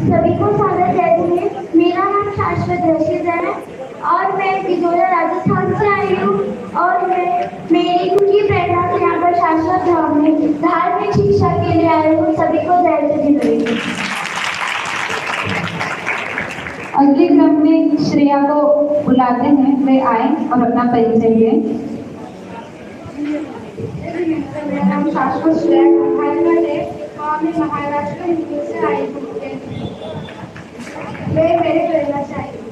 सभी को सादर जय जय। मेरा नाम शाश्वत रशीद है और मैं तिजोरा राजस्थान से आई हूँ और मेरी खुद की प्रेरणा से यहाँ पर शाश्वत धाम में धार्मिक शिक्षा के लिए आई हूँ। सभी को जय जय। अगले क्रम में श्रेया को बुलाते हैं, वे आए और अपना परिचय दें। मेरा नाम शाश्वत श्रेया है और मैं महाराष्ट्र से आई हूँ। मेरे प्रेरणा से आई हूँ।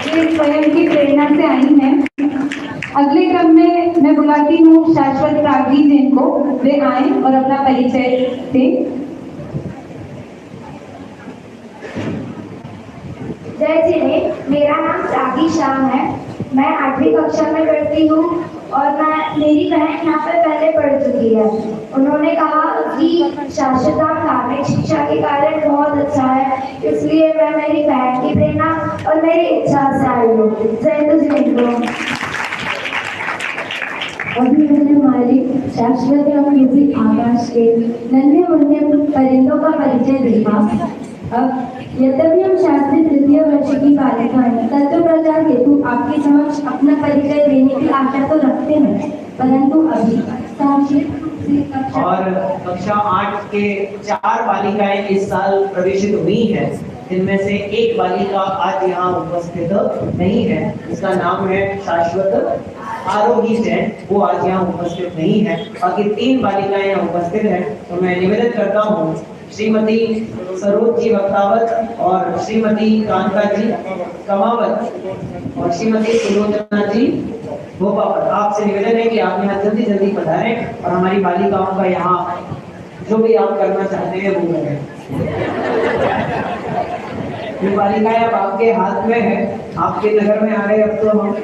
ये स्वयं की प्रेरणा से आई हैं। अगले क्रम में मैं बुलाती हूँ शाश्वत प्रागी जैन को, वे आए और अपना परिचय दें। जय जिने। मेरा नाम प्रागी श्याम है। मैं 8वीं कक्षा में पढ़ती हूँ और मेरी बहन यहाँ पर पहले पढ़ चुकी है। उन्होंने कहा कि शाश्वत धाम धार्मिक शिक्षा के कारण बहुत अच्छा है, इसलिए मैं मेरी बहन की प्रेरणा और मेरी इच्छा से आई हूँ। जय हिंद। अभी मैंने हमारी शाश्वत धाम यूपी आकाश के नन्हे मुन्ने परिंदों का परिचय दिया। अब यद्यपि हम शास्त्री तृतीय वर्ष की बालिकाएं तत्व प्रचार हेतु आपके समक्ष अपना परिचय देने की आशा तो रखते हैं, परंतु अभी और कक्षा 8 के 4 बालिकाएं इस साल प्रवेशित हुई हैं, जिनमें से एक बालिका आज यहाँ उपस्थित नहीं है। इसका नाम है शाश्वत आरोही जैन, वो आज यहाँ उपस्थित नहीं है। बाकी 3 बालिकाएं यहाँ उपस्थित हैं। तो मैं निवेदन करता हूँ श्रीमती सरोज जी वक्तावत और श्रीमती कांता जी कमावत और श्रीमती सुलोचना जी भोपावत, आपसे निवेदन है कि आप यहाँ जल्दी जल्दी पधारें और हमारी बालिकाओं का यहाँ जो भी आप करना चाहते हैं वो करें। ये बालिकाएं अब आपके हाथ में है, आपके नगर में आ रहे। अब तो हम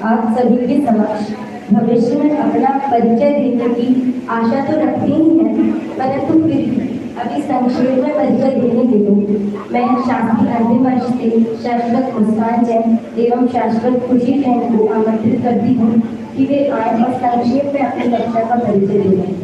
आप सभी के समक्ष भविष्य में अपना परिचय देने की आशा तो रखते ही हैं, परंतु फिर भी अभी संक्षेप में परिचय देने के लिए मैं शास्त्री अंतिम वर्ष से शाश्वत मुस्कान जैन एवं शाश्वत खुशी जैन को आमंत्रित करती हूँ कि वे आए और संक्षेप में अपनी कक्षा का परिचय दें।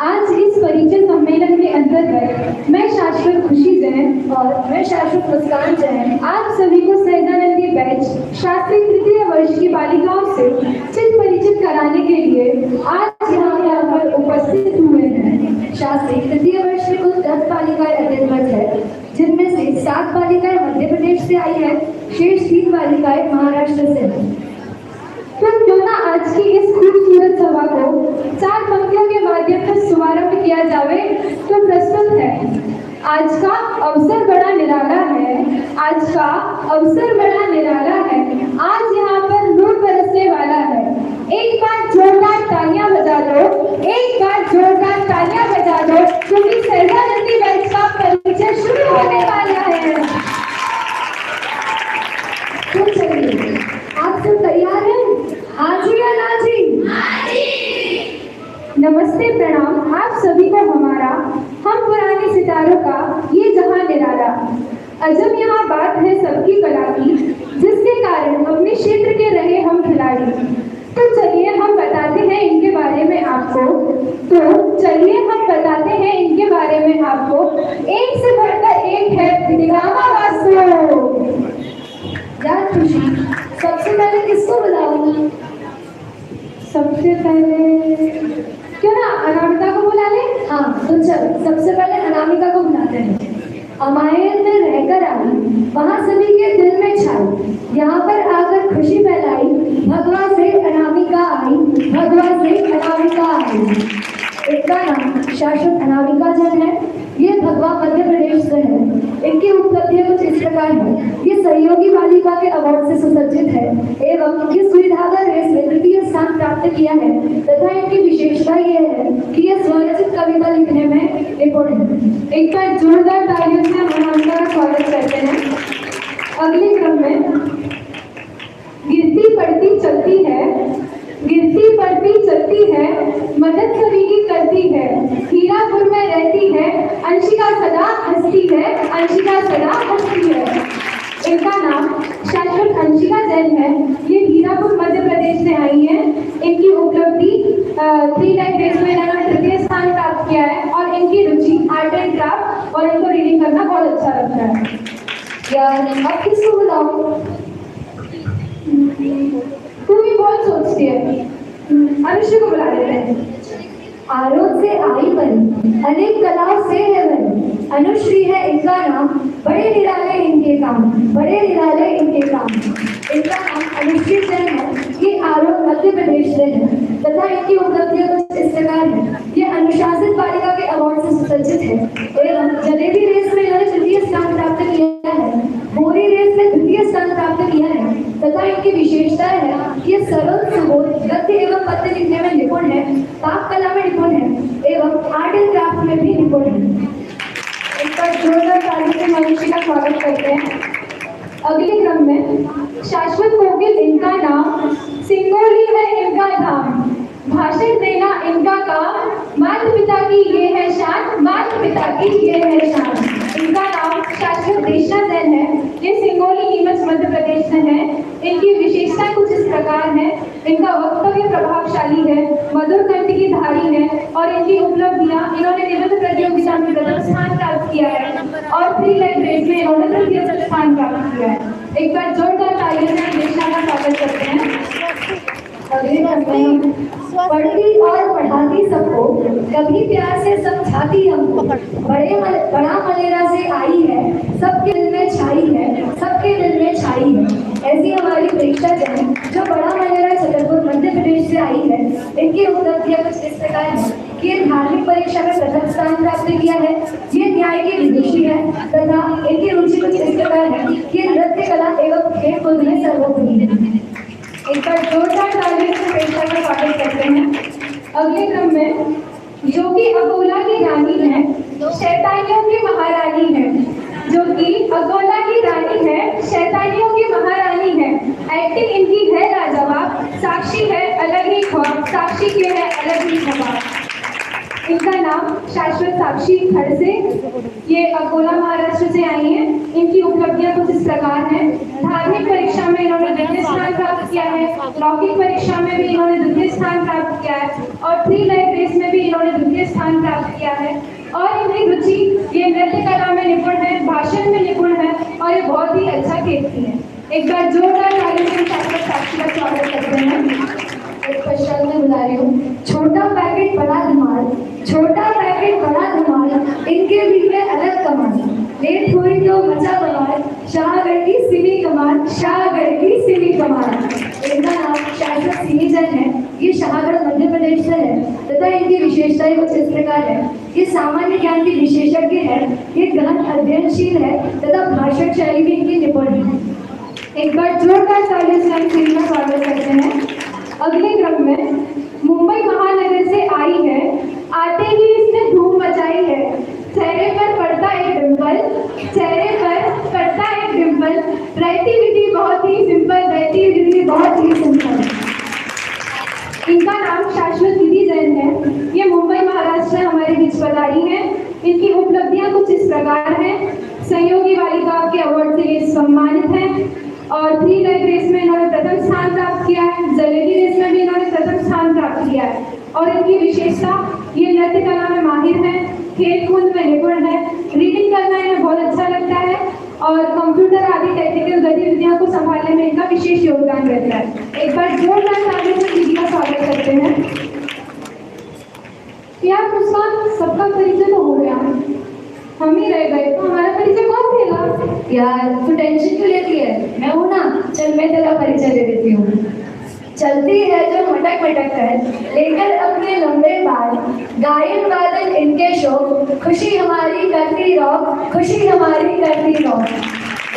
आज इस परिचय सम्मेलन के अंतर्गत मैं शाश्वत खुशी जैन और मैं शाश्वत मुस्कान जैन आप सभी को सहजानंदी बैच शास्त्री तृतीय वर्ष की बालिकाओं से चित परिचित कराने के लिए आज यहाँ पर उपस्थित हुए हैं। शास्त्री तृतीय वर्ष में कुल 10 बालिकाएं अध्ययनरत है, जिनमें से 7 बालिकाएं मध्य प्रदेश से आई है, शेष 3 बालिकाएं महाराष्ट्र से हैं। तो क्यों ना आज की इस खूबसूरत सभा को 4 पंक्तियों के माध्यम से शुभारंभ किया जावे। तो प्रस्तुत है आज का अवसर बड़ा निराला है, आज का अवसर बड़ा निराला है, आज यहाँ पर नूर बरसने वाला है। एक बार जोरदार तालियां बजा दो, एक बार जोरदार तालियां बजा दो, क्योंकि सहजानंदी बैच का परिचय शुरू होने वाला है। तो चलिए, आप सब तैयार हैं? हाँ जी या ना जी? नमस्ते, प्रणाम आप सभी को हमारा हम पुरानी सितारों का ये जहां निराला। अजब यहाँ बात है सबकी कला की, जिसके कारण अपने क्षेत्र के रहे हम खिलाड़ी। तो चलिए हम बताते हैं इनके बारे में आपको। एक से बढ़कर एक है निगामा वासु। यार खुशी, सबसे पहले किसको बुलाऊंगी? सबसे पहले क्यों ना अनामिका को बुला ले। हाँ तो चल, सबसे पहले अनामिका को बुलाते हैं। अमायन में रहकर आई, वहाँ सभी के दिल में छाई, यहाँ पर आकर खुशी फैलाई, भगवा से अनामिका आई, भगवा से अनामिका आई। इनका नाम शाश्वत अनामिका जैन है। ये भगवा मध्य प्रदेश से है। इनकी उपलब्धियां कुछ इस प्रकार है। ये सहयोगी बालिका के अवार्ड से सुसज्जित है एवं ये सुविधागर रेस में तृतीय स्थान प्राप्त किया है तथा इनकी विशेषता ये है कि ये स्वरचित कविता लिखने में निपुण है। एक बार जोरदार तालियों से हम अनामिका का स्वागत करते हैं। अगले क्रम में गिरती पड़ती चलती है, गिरती पड़ती चलती है, मदद सभी की करती है, हीरापुर में रहती है, अंशिका सदा हंसती है, अंशिका सदा हंसती है। इनका नाम शाश्वत अंशिका जैन है। ये हीरापुर मध्य प्रदेश से आई हैं। इनकी उपलब्धि 3 लाख रेस में इन्होंने तृतीय स्थान प्राप्त किया है और इनकी रुचि आर्ट एंड क्राफ्ट और इनको रीडिंग करना बहुत अच्छा लगता है। यार अब किसको बुलाऊं? तू भी बहुत सोचती है, अनुश्री को बुला लेते हैं। आरोप से आई बनी, अनेक कलाओं से है बनी, अनुश्री है इनका नाम, बड़े निराले इनके काम, बड़े निराले इनके काम। इनका नाम अनुश्री जैन है। ये आरोप मध्य प्रदेश से है तथा इनकी उपलब्धियां कुछ इस प्रकार है। ये अनुशासित बालिका के अवार्ड से सुसज्जित है एवं जलेबी रेस में इन्होंने तृतीय स्थान प्राप्त किया है, बोरी रेस में द्वितीय स्थान प्राप्त किया है तथा इनकी विशेषता है कि ये सरल सुबोध गद्य एवं पद्य लिखने में निपुण है, पाक कला में निपुण है एवं आर्ट एंड क्राफ्ट में भी निपुण है। इनका जोरदार ताली से मनुष्य का स्वागत करते हैं। अगले क्रम में शाश्वत कोकिल इनका नाम, सिंगोली है इनका धाम, भाषण देना इनका काम, माता पिता की ये है शान, माता पिता की ये है शान। इनका नाम शाश्वत देशना जैन है। ये सिंगोली नीमच मध्य प्रदेश से है। इनकी विशेषताएं कुछ इस प्रकार है। इनका वक्तव्य प्रभावशाली है, मधुर कंठ की धारी है और इनकी उपलब्धियां इन्होंने निबंध प्रतियोगिता में प्रथम स्थान प्राप्त किया है और 3 लाख रेस में इन्होंने तृतीय स्थान प्राप्त किया है। एक बार जोरदार तालियों से देशना का स्वागत करते हैं। अगले क्रम पढ़ती और पढ़ाती सबको, कभी प्यार से समझाती हमको, बड़ा मलेरा से आई है, सबके दिल में छाई है, सबके दिल में छाई है। ऐसी हमारी परीक्षा जैन जो बड़ा मलेरा छतरपुर मध्य प्रदेश से आई है। इनकी उपलब्धियां कुछ इस प्रकार है कि ये धार्मिक परीक्षा में प्रथम स्थान प्राप्त किया है, ये न्याय की विदुषी है तथा इनकी रुचि कुछ इस प्रकार है कि ये नृत्य कला एवं खेल कूद में सर्वोपरि है। एक बार जोरदार तालियों से पेशा का स्वागत करते हैं। अगले क्रम में जो कि अकोला की रानी है, शैतानियों की महारानी है, जो कि अकोला की रानी है, शैतानियों की महारानी है। एक्टिंग इनकी है लाजवाब, साक्षी है अलग ही ख्वाब, साक्षी के है अलग ही ख्वाब। इनका नाम शाश्वत साक्षी खड़से, ये अकोला महाराष्ट्र से आई हैं। इनकी उपलब्धियां कुछ इस प्रकार हैं। धार्मिक परीक्षा में इन्होंने द्वितीय स्थान प्राप्त किया है, लौकिक परीक्षा में भी इन्होंने द्वितीय स्थान प्राप्त किया है और 3 लाख रेस में भी इन्होंने द्वितीय स्थान प्राप्त किया है। और इनकी रुचि ये नृत्य कला में निपुण है, भाषण में निपुण है और ये बहुत ही अच्छा खेलती है। एक बार जोरदार तालियों से शाश्वत साक्षी का स्वागत करते हैं। एक पश्चात में बुला रही हूँ। छोटा पैकेट बड़ा धमाल, छोटा पैकेट बड़ा धमाल, इनके भी में अलग कमाल, लेट हुई तो मचा बवाल, शाहगढ़ की सिमी कमाल, शाहगढ़ की सिमी कमाल। इनका नाम शाश्वत सिमी जैन है। ये शाहगढ़ मध्य प्रदेश से है तथा इनकी विशेषताएं कुछ इस प्रकार है। ये सामान्य ज्ञान की विशेषज्ञ है, ये गहन अध्ययनशील है तथा भाषण शैली भी इनकी निपुण है। एक बार जोरदार तालियों से हम सिमी का स्वागत करते हैं। अगले क्रम में मुंबई महानगर से आई है, आते ही इसने धूम मचाई है, चेहरे पर पड़ता एक डिंपल, चेहरे पर पड़ता एक डिंपल, रहती विधि बहुत ही सिंपल, रहती विधि बहुत ही सिंपल। इनका नाम शाश्वत विधि जैन है। ये मुंबई महाराष्ट्र से हमारे बीच पधारी हैं। इनकी उपलब्धियां कुछ इस प्रकार हैं। सहयोगी बालिका के अवार्ड से ये सम्मानित हैं और 3 लेग रेस में इन्होंने प्रथम स्थान प्राप्त किया है। जलेबी रेस में भी इन्होंने प्रथम स्थान प्राप्त किया है और इनकी विशेषता ये नृत्य कला में माहिर है, खेल कूद में निपुण है, रीडिंग करना इन्हें बहुत अच्छा लगता है और कंप्यूटर आदि टेक्निकल गतिविधियों को संभालने में इनका विशेष योगदान रहता है। एक बार जोरदार तालियों से दीदी का स्वागत करते हैं। यार मुस्कान, सबका परिचय तो हो गया, हम ही रह गए, तो हमारा परिचय कौन देगा? यार तू टेंशन क्यों लेती है, मैं हूँ ना, चल मैं तेरा परिचय दे देती हूँ। चलती है जो मटक मटक कर लेकर अपने लंबे बाल, गायन वादन इनके शौक, खुशी हमारी करती रौक, खुशी हमारी करती रौक।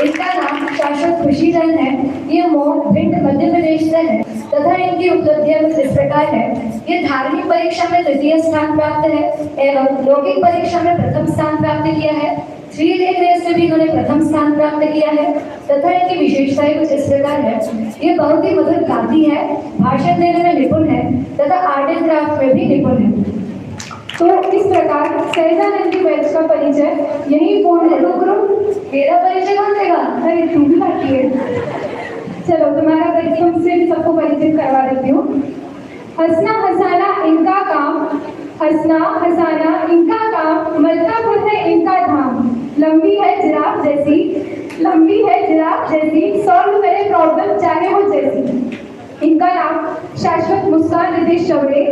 इनका नाम शाश्वत खुशीधन है। ये मोह भिंड मध्य प्रदेश से है तथा इनकी उपलब्धियां कुछ इस प्रकार है। ये धार्मिक परीक्षा में तृतीय स्थान प्राप्त है एवं लौकिक परीक्षा में प्रथम स्थान प्राप्त किया है। 3 लेग रेस में भी इन्होंने प्रथम स्थान प्राप्त किया है तथा इनकी विशेषताएं कुछ इस प्रकार है। ये बहुत ही मधुर गाती है, भाषण देने में निपुण है तथा आर्ट एंड क्राफ्ट में भी निपुण है। तो इस प्रकार सहजानंदी बैच का परिचय यही पूर्ण है। मेरा परिचय कौन देगा? अरे तू भी बाकी है। चलो तुम्हारा परिचय तुमसे भी सबको परिचित करवा देती हूँ। हंसना हंसाना इनका काम, हंसना हंसाना इनका काम, मलकापुर है इनका धाम। लंबी है जिराफ जैसी, लंबी है जिराफ जैसी, सॉल्व करे प्रॉब्लम चाहे वो जैसी। इनका नाम शाश्वत मुस्कान रितेश चौड़े।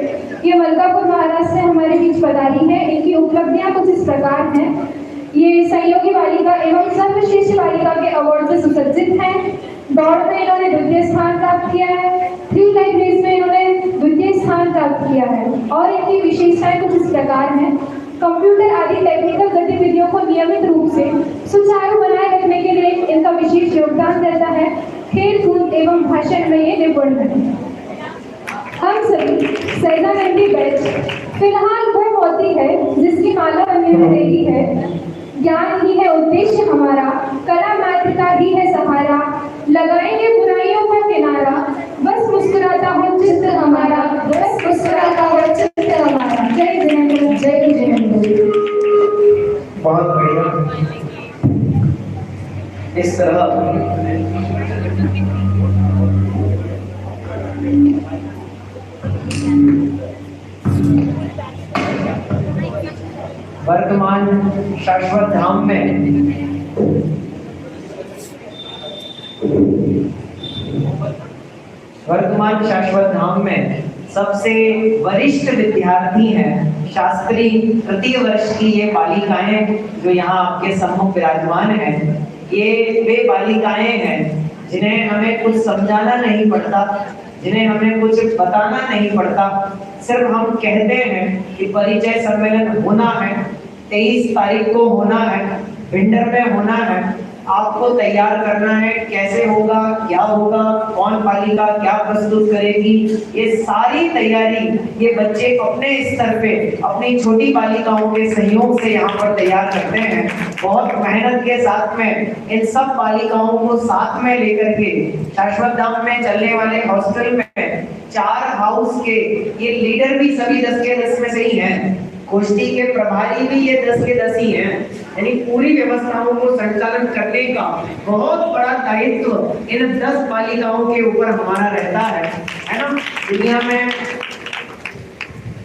ये मलकापुर महाराष्ट्र से हमारे बीच पधारी है। इनकी उपलब्धियां कुछ इस प्रकार हैं। ये सहयोगी बालिका एवं सर्वश्रेष्ठ बालिका के अवार्ड से सुसज्जित हैं। दौड़ में इन्होंने द्वितीय स्थान प्राप्त किया है। 3 लेग रेस में इन्होंने द्वितीय स्थान प्राप्त किया है और इनकी विशेषताएं कुछ इस प्रकार हैं। कंप्यूटर आदि टेक्निकल गतिविधियों को नियमित रूप से सुचारू बनाए रखने के लिए इनका विशेष योगदान रहता है। खेल कूद एवं भाषण में ये निपुण है। हम सभी सहजानंदी बैच फिलहाल वो होती है जिसकी माला बनने में देरी है। ज्ञान ही है उद्देश्य हमारा, कला मात्र का ही है सहारा। लगाएंगे बुराइयों को किनारा, बस मुस्कुराता हो चित्त हमारा, बस मुस्कुराता हो चित्त हमारा। जय जयंत, जय जयंत। बहुत बढ़िया। इस तरह वर्तमान शाश्वत धाम में सबसे वरिष्ठ विद्यार्थी हैं, शास्त्री तृतीय वर्ष की ये बालिकाएं जो यहाँ आपके सम्मुख विराजमान हैं। ये वे बालिकाएं हैं जिन्हें हमें कुछ समझाना नहीं पड़ता, जिन्हें हमें कुछ बताना नहीं पड़ता। सिर्फ हम कहते हैं कि परिचय सम्मेलन होना है, 23 तारीख को होना है, भिंडर में होना है, आपको तैयार करना है, कैसे होगा, क्या होगा, कौन बालिका क्या प्रस्तुत करेगी, ये सारी तैयारी ये बच्चे अपने स्तर पे अपनी छोटी बालिकाओं के सहयोग से यहाँ पर तैयार करते हैं। बहुत मेहनत के साथ में इन सब बालिकाओं को साथ में लेकर के शाश्वत धाम में चलने वाले हॉस्टल में 4 हाउस के ये लीडर भी सभी 10 के 10 में से ही हैं। गोष्ठी के प्रभारी भी ये 10 के 10 ही हैं। यानी पूरी व्यवस्थाओं को संचालन करने का बहुत बड़ा दायित्व इन 10 बालिकाओं के ऊपर हमारा रहता है ना। दुनिया में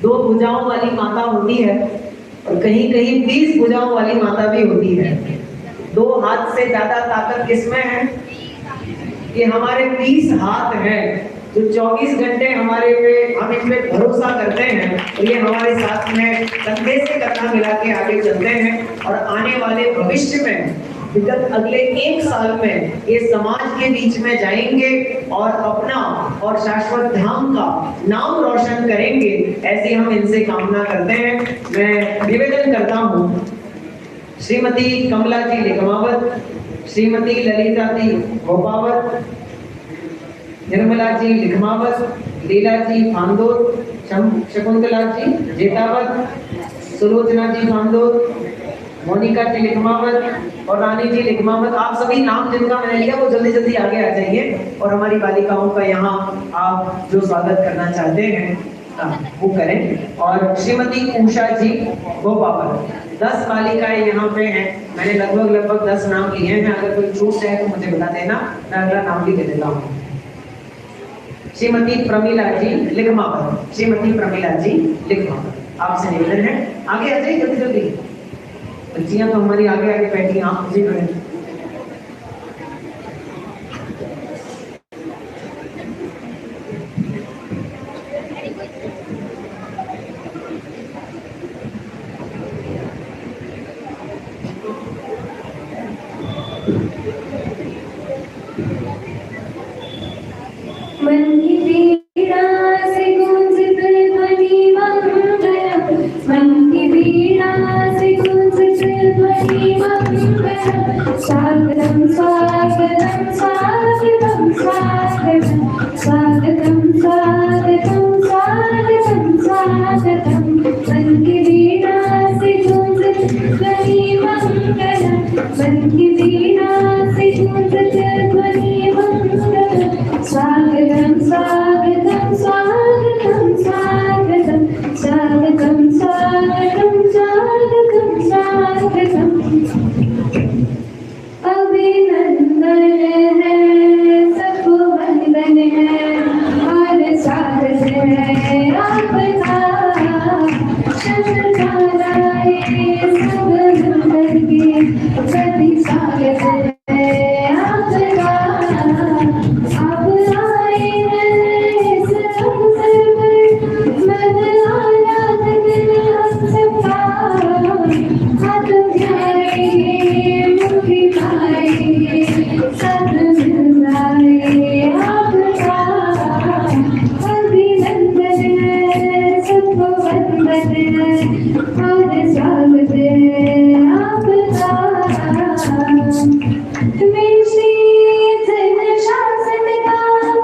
2 भुजाओं वाली माता होती है और कहीं कहीं 20 भुजाओं वाली माता भी होती है। 2 हाथ से ज्यादा ताकत किसमें है? ये हमारे 20 हाथ हैं जो 24 घंटे हमारे पे हम इन पे भरोसा करते हैं और ये हमारे साथ में कंधे से कंधा मिला के आगे चलते हैं। और आने वाले भविष्य में विगत अगले 1 साल में ये समाज के बीच में जाएंगे और अपना और शाश्वत धाम का नाम रोशन करेंगे, ऐसी हम इनसे कामना करते हैं। मैं निवेदन करता हूँ श्रीमती कमला जी लिखमावत, श्रीमती ललिता जी भोपावत, निर्मला जी लिखमावत, लीला जी फांदोत, शकुंतला जी जेतावत, सुलोचना जी फांदोत, मोनिका जी लिखमावत और रानी जी लिखमावत। आप सभी नाम जिनका मैंने लिया वो जल्दी जल्दी आगे आ जाइए और हमारी बालिकाओं का यहाँ आप जो स्वागत करना चाहते हैं वो करें। और श्रीमती उषा जी भोपावत। 10 बालिकाएं यहाँ पे हैं। मैंने लगभग 10 नाम लिए हैं। अगर कोई छूट जाए तो मुझे बता देना, मैं अगला नाम भी दे देता हूँ। श्रीमती प्रमिला जी लिखमावर, श्रीमती प्रमिला जी लिखमावर, आपसे निवेदन है आगे आ जाइए जल्दी जल्दी। बच्चियां तो हमारी आगे आगे बैठी, आप मुझे मन की पीड़ा से गूंजत ध्वनि मंगलम, मन की पीड़ा से गूंजत ध्वनि मंगलम। स्वागतम स्वागतम स्वागतम स्वागतम स्वागतम स्वागतम स्वागतम स्वागतम। मन की पीड़ा से गूंजत ध्वनि मंगलम, मन की पीड़ा से गूंजत ध्वनि मंगलम। स्वागतम स्वागतम स्वागतम स्वागतम स्वागतम स्वागतम स्वागतम स्वागतम। अभिनंदन है सबको वंदन है और स्वागत है आपका। शतकाराए सब मंगल के प्रति स्वागत है आपका। आप आए हैं इस अवसर पर, मन आराधन हम सबका। हाथ उठाएंगे मुट्ठी पाएंगे सब मिल जाए आपका। अभिनंदन है सबको वंदन है और स्वागत है आपका। शासन का और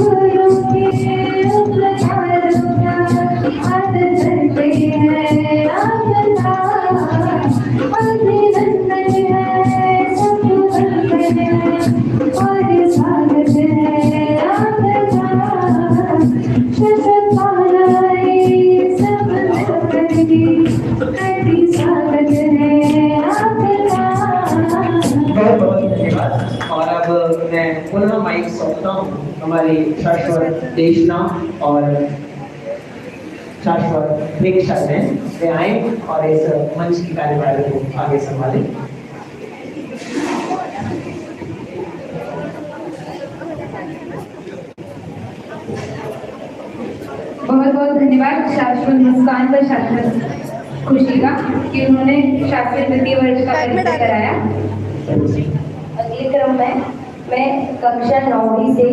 संदेश गुरु के उपकारों का आदर करते हैं आपका। अभिनंदन है सबको वंदन है और स्वागत है आपका। शतकाराए सब करके प्रति स्वागत है आपका। बहुत बहुत धन्यवाद। और अब मैं पुनः माइक सौंपता हूँ हमारी शाश्वत देशना और शाश्वत प्रेक्षा में वे आए और इस मंच की कार्यवाही को आगे संभालें। बहुत बहुत धन्यवाद शाश्वत मुस्कान व शाश्वत खुशी का कि उन्होंने शास्त्रीय तृतीय वर्ष का परिचय कराया। अगले क्रम में मैं कक्षा 9वीं से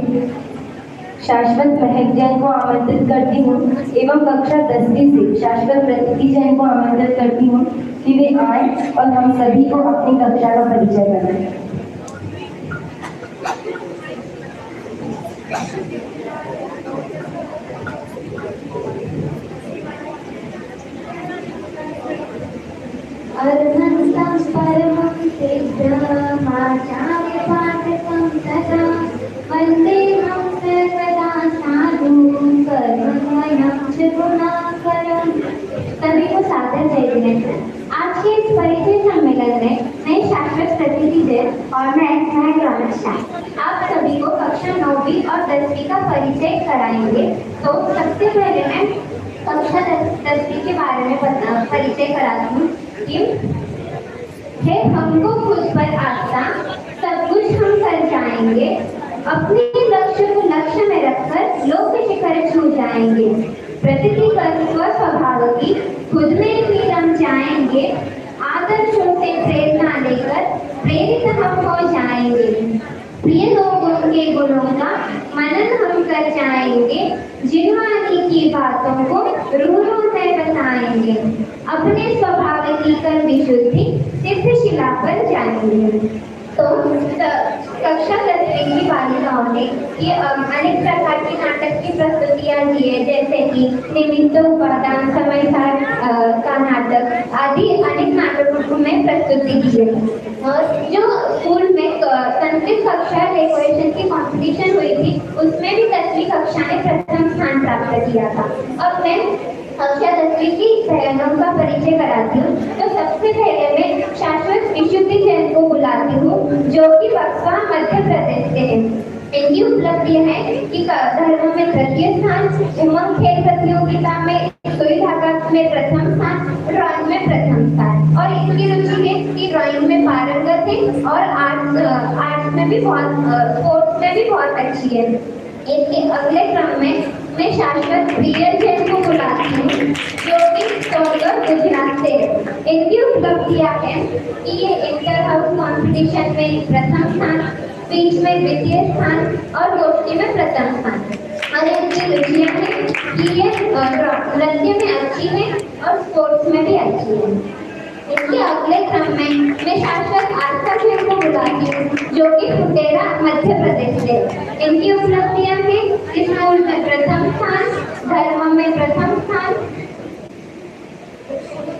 शाश्वत महक जैन को आमंत्रित करती हूँ एवं कक्षा 10वीं से शाश्वत प्रतीति जैन को आमंत्रित करती हूँ कि वे आए और हम सभी को अपनी कक्षा का परिचय कराएं। अर्धन्तं परमं सिद्धमाचार्यपाठकं तथा वन्देऽहं सर्वदा साधुं कर्ममयं च गुणाकरम्। सभी को सादर जय जिनेन्द्र। आज के इस परिचय सम्मेलन में मैं शाश्वत प्रतीति जैन और मैं ग्रामस्था आप सभी को कक्षा 9वीं और 10वीं का परिचय कराएंगे। तो सबसे पहले मैं कक्षा 10वीं के बारे में परिचय कराती हूँ कि है हमको खुद पर आस्था, सब कुछ हम कर जाएंगे, अपने लक्ष्य को लक्ष्य में रखकर लोक शिखर छू जाएंगे। प्रतीति कर स्वभाव की खुद में भी रम जाएंगे, आदर्शों से प्रेरणा लेकर प्रेरित हम हो जाएंगे। प्रिय लोगों के गुणों का मनन हम कर जाएंगे, जिन्वानी की बातों को रूह में बताएंगे, अपने स्वभाव की कर विशुद्धि सिद्ध शिला पर जाएंगे। तो कक्षा 10वीं की बालिकाओं ने ये अनेक प्रकार की नाटक की प्रस्तुतियां दी है, जैसे कि निमित्त उपादान, समय सार का नाटक आदि अनेक नाटकों में प्रस्तुति की है। और जो स्कूल में संस्कृत कक्षा डेकोरेशन की कंपटीशन हुई थी, उसमें भी 10वीं कक्षा ने प्रथम स्थान प्राप्त किया था। अब मैं कक्षा 10वीं की बहनों का परिचय कराती हूँ। तो सबसे पहले मैं शाश्वत विशुद्धि जैन को बुलाती हूँ, जो कि बक्सवा मध्य प्रदेश से है। इनकी उपलब्धियां है कि धर्म में तृतीय स्थान, उमंग खेल प्रतियोगिता में सुई धागा में प्रथम स्थान, ड्राइंग में प्रथम स्थान। और इनकी रुचि है कि ड्राइंग में पारंगत है और आर्ट्स में भी स्पोर्ट्स में भी बहुत अच्छी है। इसके अगले क्रम में मैं शाश्वत प्रिय जैन को बुलाती हूँ, जो कि सोनगढ़ गुजरात से है। इनकी उपलब्धियां है कि ये इंटर हाउस कंपटीशन में प्रथम स्थान, स्पीच में द्वितीय स्थान और गोष्ठी में प्रथम स्थान। और इनकी रुचियां हैं कि ये नृत्य में अच्छी है और स्पोर्ट्स में भी अच्छी है। इसके अगले क्रम में मैं शाश्वत आस्था जैन को बुलाती हूँ, जो कि फुटेरा मध्य प्रदेश से। इनकी उपलब्धियां हैं कि स्कूल में प्रथम स्थान, धर्म में प्रथम स्थान,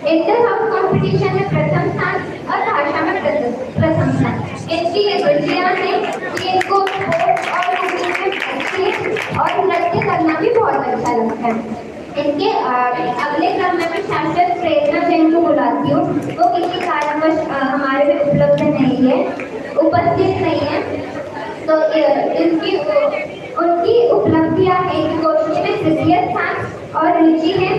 इंटर हाउस कंपटीशन में प्रथम स्थान और भाषा में प्रथम स्थान। इनकी रुचियां हैं कि इनको स्पोर्ट्स और कुकिंग में अच्छी है और नृत्य करना भी बहुत अच्छा लगता है। इनके अगले क्रम में मैं शाश्वत प्रेरणा जैन को बुलाती हूँ। वो किसी कारणवश हमारे में उपलब्ध नहीं है, उपस्थित नहीं है। तो उनकी उपलब्धियां हैं कि गोष्ठी में तृतीय स्थान और रुचि है,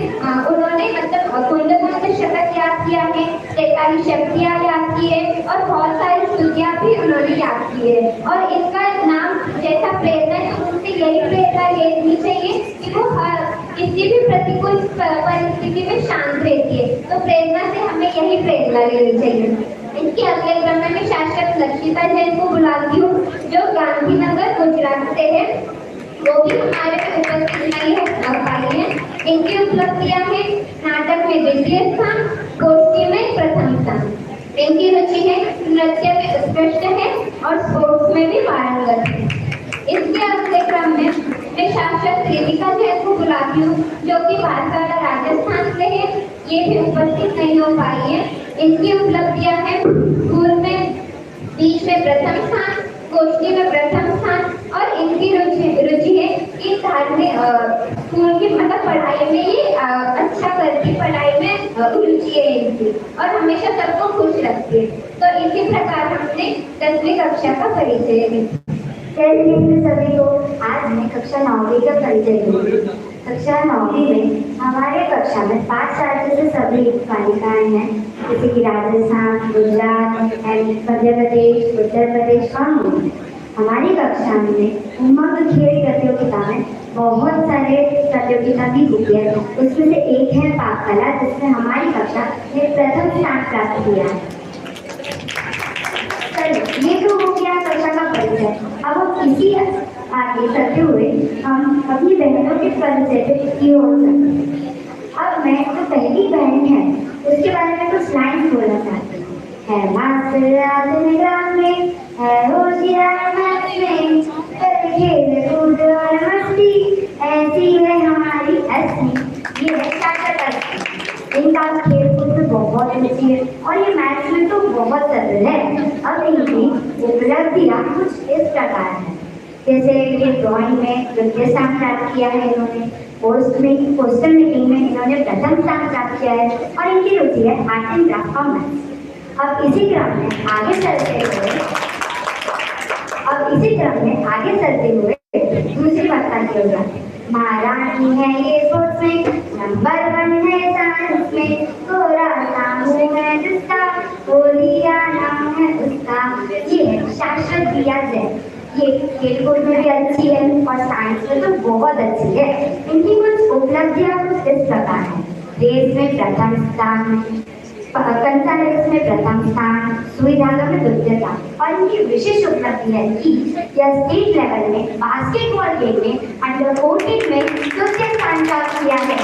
उन्होंने मतलब कुंडल शतक याद किया है, 43 शक्तियाँ याद की है और बहुत सारी स्तुतियाँ भी उन्होंने याद की है। और इनका नाम जैसा प्रेरणा है, उनसे यही प्रेरणा लेनी चाहिए कि वो किसी भी प्रतिकूल परिस्थिति में शांत रहती है। तो प्रेरणा से हमें यही प्रेरणा लेनी चाहिए। इसके अगले क्रम में मैं शाश्वत लक्षिता जैन को बुलाती हूँ, जो गांधीनगर गुजरात से है। वो भी हमारे में उपस्थित नहीं हो पाई है। इनकी उपलब्धियां हैं नाटक में द्वितीय स्थान, गोष्ठी में प्रथम स्थान। इनकी रुचि है नृत्य में उत्कृष्ट है और स्पोर्ट्स में भी पारंगत है। इसके अगले क्रम में मैं शाश्वत देविका जैन को बुलाती हूँ, जो कि बांसवाड़ा राजस्थान से है। ये भी उपस्थित नहीं हो पाई है। इनकी उपलब्धियां हैं स्कूल में बीच में प्रथम स्थान, गोष्ठी में प्रथम स्थान। और इनकी रुचि है कि धार्मिक स्कूल की मतलब पढ़ाई में ये अच्छा करती, पढ़ाई में रुचि है इनकी और हमेशा सबको खुश रखती है। तो इसी प्रकार हमने 10वीं कक्षा का परिचय दिया। सभी को आज मैं कक्षा 9वीं का परिचय दूंगी। कक्षा 9वीं में हमारे कक्षा में 5 राज्यों से सभी बालिकाएं हैं, जैसे कि राजस्थान, गुजरात, मध्य प्रदेश, उत्तर प्रदेश और मुंबई। हमारी कक्षा में उमंग खेल प्रतियोगिता में बहुत सारे प्रतियोगिता भी होती है। उसमें से एक है पाक कला, जिसमें हमारी कक्षा ने प्रथम स्थान प्राप्त किया है। ये तो हो गया कक्षा का परिचय। अब हम इसी आगे चलते हुए हम अपनी बहनों के परिचय की ओर चलते। अब मैं जो पहली बहन है उसके बारे में कुछ लाइन बोलना चाहती हूँ। है मास्टर ग्राम में, है होशियार में, खेल कूद और मस्ती, ऐसी है हमारी असली। ये है शाश्वत। इनका खेल कूद में बहुत रुचि है और ये मैथ्स में तो बहुत सरल है। अब इनकी उपलब्धियाँ कुछ इस प्रकार हैं, जैसे कि ड्राइंग में द्वितीय स्थान प्राप्त किया है इन्होंने, पोस्टर मेकिंग में इन्होंने प्रथम स्थान प्राप्त किया है और इनकी रुचि है आर्ट एंड क्राफ्ट और मैथ्स। अब इसी क्रम में आगे चलते हुए दूसरी बात की हो जाती है। महारानी है ये स्पोर्ट्स में, नंबर 1 है साइंस में, गोरा नाम है जिसका, होलिया नाम है उसका। ये है शाश्वत प्रिया जैन। ये खेल कूद में भी अच्छी है और साइंस में तो बहुत अच्छी है। इनकी कुछ उपलब्धियां कुछ इस प्रकार हैं। रेस में प्रथम स्थान, कंसा रेस में प्रथम स्थान, सुई धागा में द्वितीय स्थान। और इनकी विशेष उपलब्धि है कि यह स्टेट लेवल में बास्केटबॉल गेम में अंडर 14 में द्वितीय स्थान प्राप्त किया है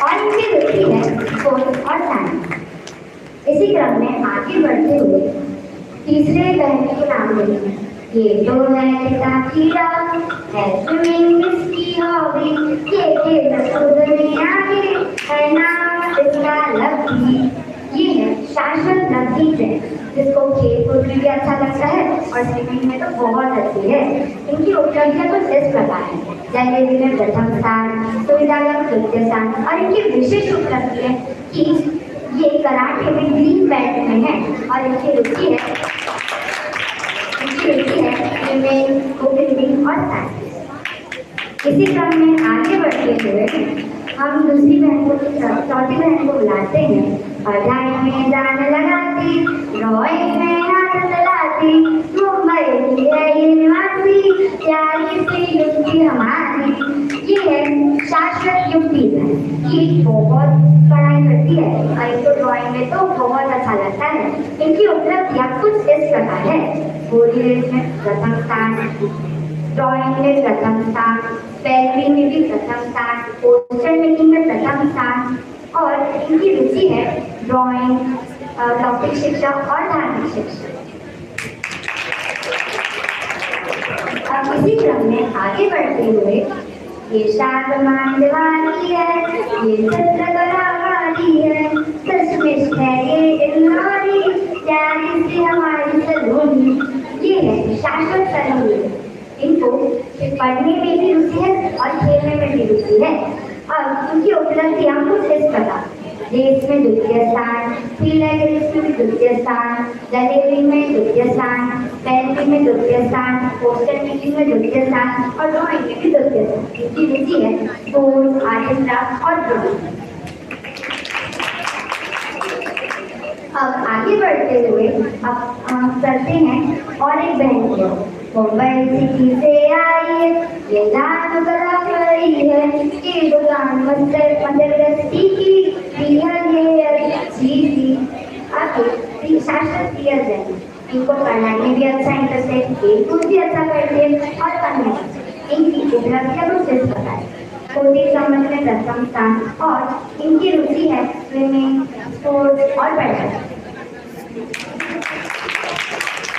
और इनकी रुचि है स्पोर्ट्स और साइंस। इसी क्रम में आगे बढ़ते हुए तीसरे बहन के नाम लेते हैं। ये तो है कीड़ा, है स्विमिंग इसकी हॉबी, ये खेल कूद में आगे, है नाम इसका लकी। ये है जिसको खेल कूद में भी अच्छा लगता है और स्विमिंग में तो बहुत अच्छी है। इनकी उपलब्धियां कुछ इस प्रकार है: जलेबी में प्रथम स्थान, सुविधालय में द्वितीय स्थान, और इनकी विशेष उपलब्धि है कि ये कराटे में ग्रीन बेल्ट में है और इनकी रुचि है स्विमिंग, कुकिंग और साइंस। इसी क्रम में आगे बढ़ते हुए हम दूसरी बहन को चौथी बहन को बुलाते हैं। पढ़ाई में जान लगाती, ड्राइंग में हाथ चलाती, मुंबई की है ये निवासी, प्यारी सी युक्ति हमारी। ये है शाश्वत युक्ति है। ये बहुत पढ़ाई करती है और इनको ड्राइंग में तो बहुत अच्छा लगता है। इनकी उपलब्धियां कुछ इस प्रकार है: गोली रेस में प्रथम स्थान, ड्राइंग में प्रथम स्थान, पेंटिंग में भी प्रथम स्थान, पोस्टर मेकिंग में प्रथम स्थान, और इनकी रुचि है ड्राइंग, लौकिक शिक्षा और धार्मिक शिक्षा। अब इसी क्रम में आगे बढ़ते हुए ये शादमान दिवाली है, ये चित्रकला वाली है, सचमुच है ये इल्लारी, प्यारी सी हमारी सलोनी। ये है शाश्वत सलोनी। इनको पढ़ने में भी रुचि है और खेलने में भी रुचि है। और उनकी उपलब्धियां कुछ इस प्रकार: रेस में द्वितीय स्थान, रिले रेस में द्वितीय स्थान, जलेबी में द्वितीय स्थान, पेंटिंग में द्वितीय स्थान, पोस्टर मेकिंग में द्वितीय स्थान और ड्राइंग में भी द्वितीय स्थान। इनकी रुचि है स्पोर्ट्स, आर्ट एंड क्राफ्ट और ड्राइंग। अब आगे बढ़ते हुए अब हम करते हैं और एक बहन को। मुंबई सिटी से आई है, ये लाल कला गई है, ये दुकान मंदिर की आगे शाश्वत प्रिय जैन। इनको पढ़ाई में भी अच्छा इंटरेस्ट है, खेल कूद भी अच्छा करते हैं और पढ़ने। इनकी उपलब्धियां कुछ इस प्रकार: कोडिंग समझ में प्रथम स्थान, और इनकी रुचि है स्विमिंग, स्पोर्ट्स और पढ़ाई।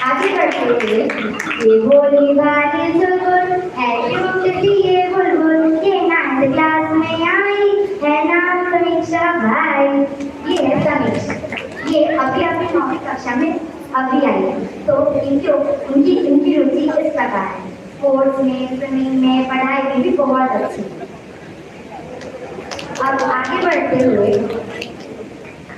आगे बढ़ते हुए ये भोली भाली चुलबुल है, क्यूट सी ये बुलबुल, ये 9th क्लास में आई है, नाम समीक्षा भाई। ये है समीक्षा। ये अभी 9वीं कक्षा में अभी आई है। तो इनकी रुचि इस प्रकार है: स्पोर्ट्स में, स्विमिंग में, पढ़ाई में भी बहुत अच्छी। अब आगे बढ़ते हुए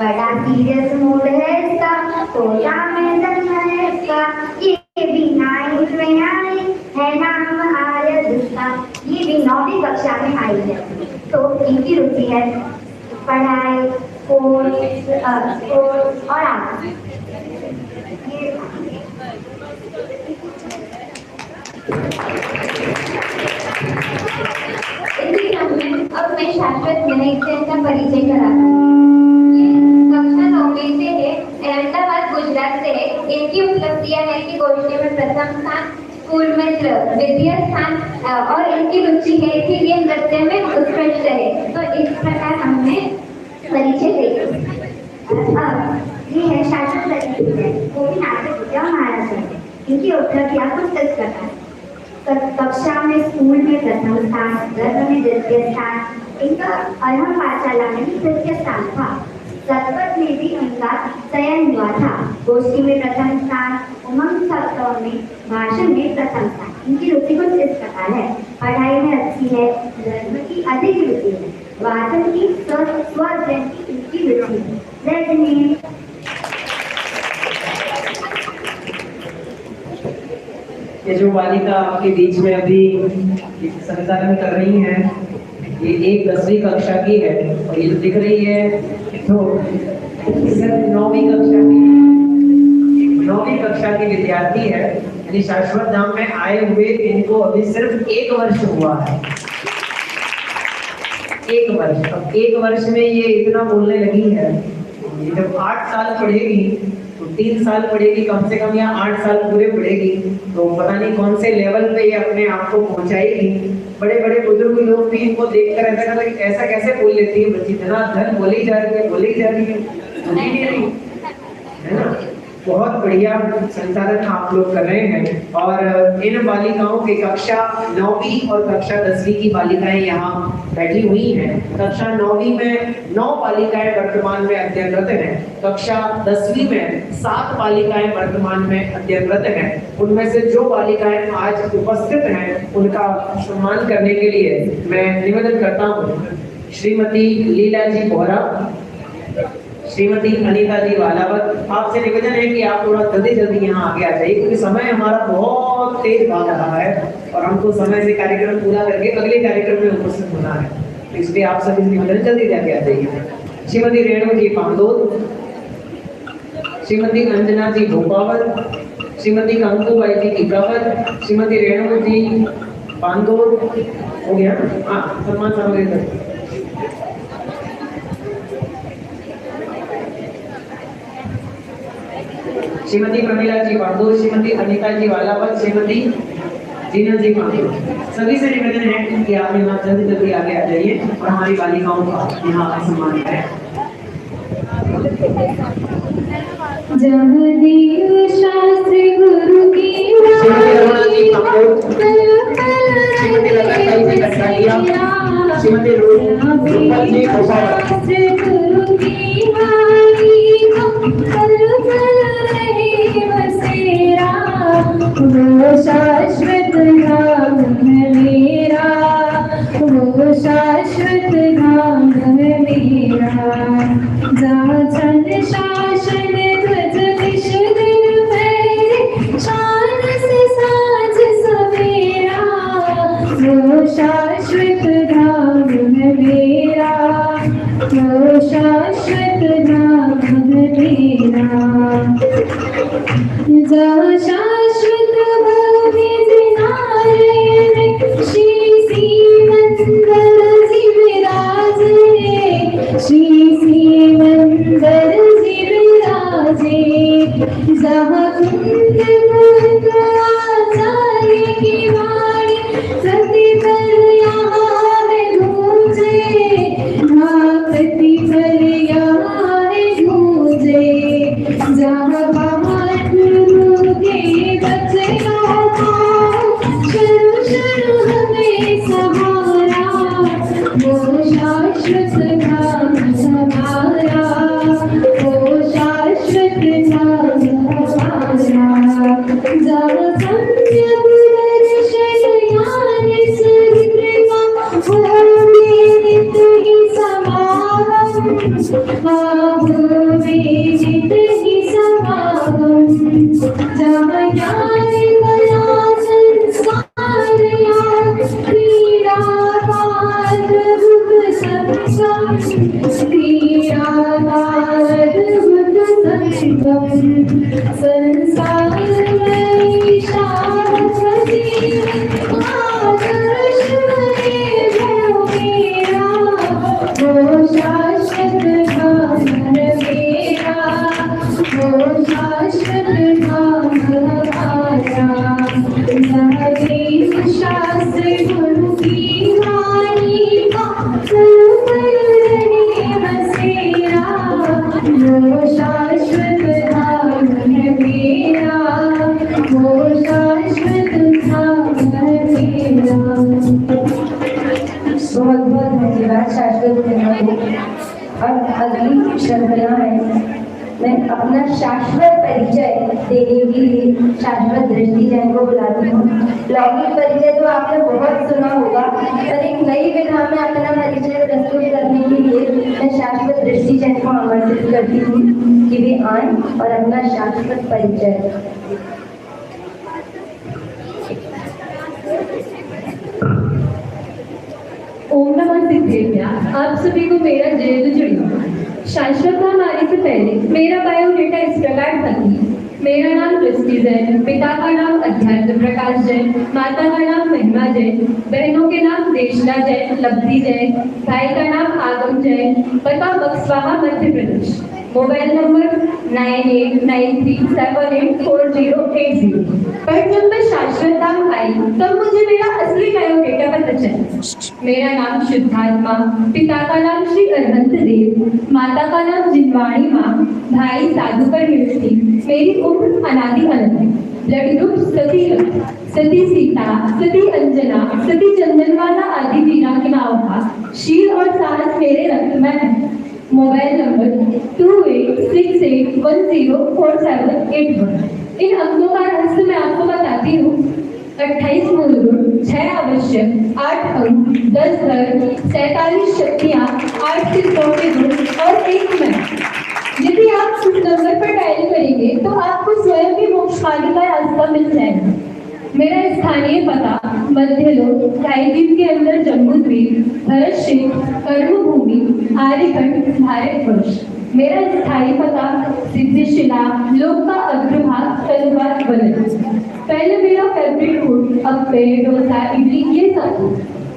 बड़ा सीरियस मूड है इसका, सोचा में जन्म है इसका, ये भी 9th में आई है, नाम आर्य जिसका। ये भी 9वीं कक्षा में आई है। तो इनकी रुचि है पढ़ाई, स्पोर्ट्स और आर्ट। इसी क्रम में अब मैं शाश्वत विनय सेन का परिचय कराती हूँ। कक्षा 9वीं से है, अहमदाबाद गुजरात से है। इनकी उपलब्धियां है कि गोष्ठी में प्रथम स्थान, स्कूल में द्वितीय स्थान, और इनकी रुचि है कि ये नृत्य में उत्कृष्ट है। तो इस प्रकार हमने परिचय देखा। ये है शाश्वत विनय, वो भी नाटक विद्या महाराज है। इनकी उपलब्धियां कुछ इस प्रकार: कक्षा में, स्कूल में प्रथम स्थान, धर्म में द्वितीय स्थान, इनका अरहम पाठशाला में भी तृतीय स्थान था। संस्कृत में भी इनका चयन हुआ था। गोष्ठी में प्रथम स्थान, उमंग सप्ताह में, भाषण में प्रथम स्थान। इनकी रुचि कुछ इस प्रकार है: पढ़ाई में अच्छी है, धर्म की अधिक रुचि है, वाचन की, स्वाध्याय की इनकी रुचि है। ये जो बालिका आपके बीच में अभी संचालन कर रही हैं, ये एक 10वीं कक्षा की है और ये जो दिख रही है तो सिर्फ 9वीं कक्षा की विद्यार्थी है। यानी शाश्वत धाम में आए हुए इनको अभी सिर्फ 1 वर्ष हुआ है। 1 वर्ष। अब 1 वर्ष में ये इतना बोलने लगी है। ये जब 8 साल पढ़ेगी तो 3 साल पढ़ेगी कम से कम, या 8 साल पूरे पढ़ेगी तो पता नहीं कौन से लेवल पे ये अपने आप को पहुंचाएगी। बड़े बड़े बुजुर्ग लोग भी इनको देखकर ऐसा कहते हैं कि ऐसा कैसे बोल लेती है बच्ची, इतना धन बोली जा रही है, है ना। बहुत बढ़िया संचालन आप लोग कर रहे हैं। और इन बालिकाओं की कक्षा 9वीं और कक्षा 10वीं की बालिकाएं यहाँ बैठी हुई हैं। कक्षा 9वीं में 9 बालिकाएं वर्तमान में अध्ययनरत हैं। कक्षा 10वीं में 7 बालिकाएं वर्तमान में अध्ययनरत हैं। उनमें से जो बालिकाएं आज उपस्थित हैं उनका सम्मान करने के लिए मैं निवेदन करता हूँ श्रीमती लीला जी बोहरा, श्रीमती अनीता जी वालावत। आपसे निवेदन है कि आप थोड़ा जल्दी यहाँ आगे आ जाइए, क्योंकि समय हमारा बहुत तेज भाग रहा है और हमको समय से कार्यक्रम पूरा करके अगले कार्यक्रम में उपस्थित होना है। तो इसलिए आप सभी निवेदन जल्दी जाके आ जाइए। श्रीमती रेणु जी पांडोल, श्रीमती अंजना जी भोपावत, श्रीमती कंकुबाई जी किकावत, श्रीमती रेणु जी पांडोल। हो गया? हाँ, सम्मान सामग्री श्रीमती प्रमिला जी पांडोल, श्रीमती अनीता जी वालावत, श्रीमती जीना जी पांडोल। सभी से निवेदन है कि आप यहाँ जल्दी आगे आ जाइए और हमारी बालिकाओं का यहाँ सम्मान करें। शास्त्री गुरु की श्रीमती लताबाई जी कटारिया, श्रीमती रूपल जी भोपाल। वो शाश्वत धाम है मेरा, वो शाश्वत धाम है मेरा। जहाँ चंद शासन ध्वज विष दिन फहरे, शान से साँझ सवेरा। वो शाश्वत धाम है मेरा, वो शाश्वत धाम है मेरा। जहाँ शाश्वत भव्य नारायण श्री सीमंदर जी विराजे, श्री सीमंदर जी विराजे। जहाँ कुंद मुक्त आचार्य की वाणी प्रतिपल यहाँ में गूंजे, हाँ प्रतिपल यहाँ में गूंजे। जहाँ अगली श्रृंखला है, मैं अपना शाश्वत परिचय देने के लिए शाश्वत दृष्टि जैन को बुलाती हूँ। लौकिक परिचय तो आपने बहुत सुना होगा, पर एक नई विधा में अपना परिचय प्रस्तुत करने के लिए मैं शाश्वत दृष्टि जैन को आमंत्रित करती हूँ कि वे आए और अपना शाश्वत परिचय। ओम नमः सिद्धेभ्य। आप सभी को मेरा जय जुड़ी। शाश्वत नाम आने से पहले मेरा बायोडेटा इस प्रकार था कि मेरा नाम दृष्टि जैन, पिता का नाम अध्यात्म प्रकाश जैन, माता का नाम महिमा जैन, बहनों के नाम देशना जैन, लब्धि जैन, भाई का नाम आगम जैन, पता बक्सवाहा मध्य प्रदेश, मोबाइल नंबर 9893784080। पर जब मैं शाश्वत धाम आई तब मुझे मेरा असली बायोडेटा पता चला। मेरा नाम शुद्धात्मा, पिता का नाम श्री अरहंत देव, माता का नाम जिनवाणी माँ, भाई साधुकर युवती, मेरी उम्र अनादि अनंत है। ब्लड ग्रुप सती रक्त, सती सीता, सती अंजना, सती चंदनवाला आदि वीरांगनाओं का शील और साहस मेरे रक्त में है। Mobile number 2868104781। इन अंकों का रहस्य मैं आपको बताती हूँ। 28 मूल गुण, 6 आवश्यक, 8 अंक, 10 धर्म, 47 शक्तियाँ, 8 सिद्धों के गुण और 1 मैं। यदि आप इस नंबर पर डायल करेंगे तो आपको स्वयं भी मोक्ष मार्ग का रास्ता मिल जाएगा। मेरा स्थानीय पता मध्यलोक, प्रायद्वीप के अंदर जम्बूद्वीप, भरतक्षेत्र, कर्मभूमि, आर्यखंड, भारतवर्ष। मेरा स्थायी पता सिद्धिशिला, लोक का अग्रभाग, तलवार बलद। पहले मेरा फेवरेट फूड अप्पे, डोसा, इडली ये सब,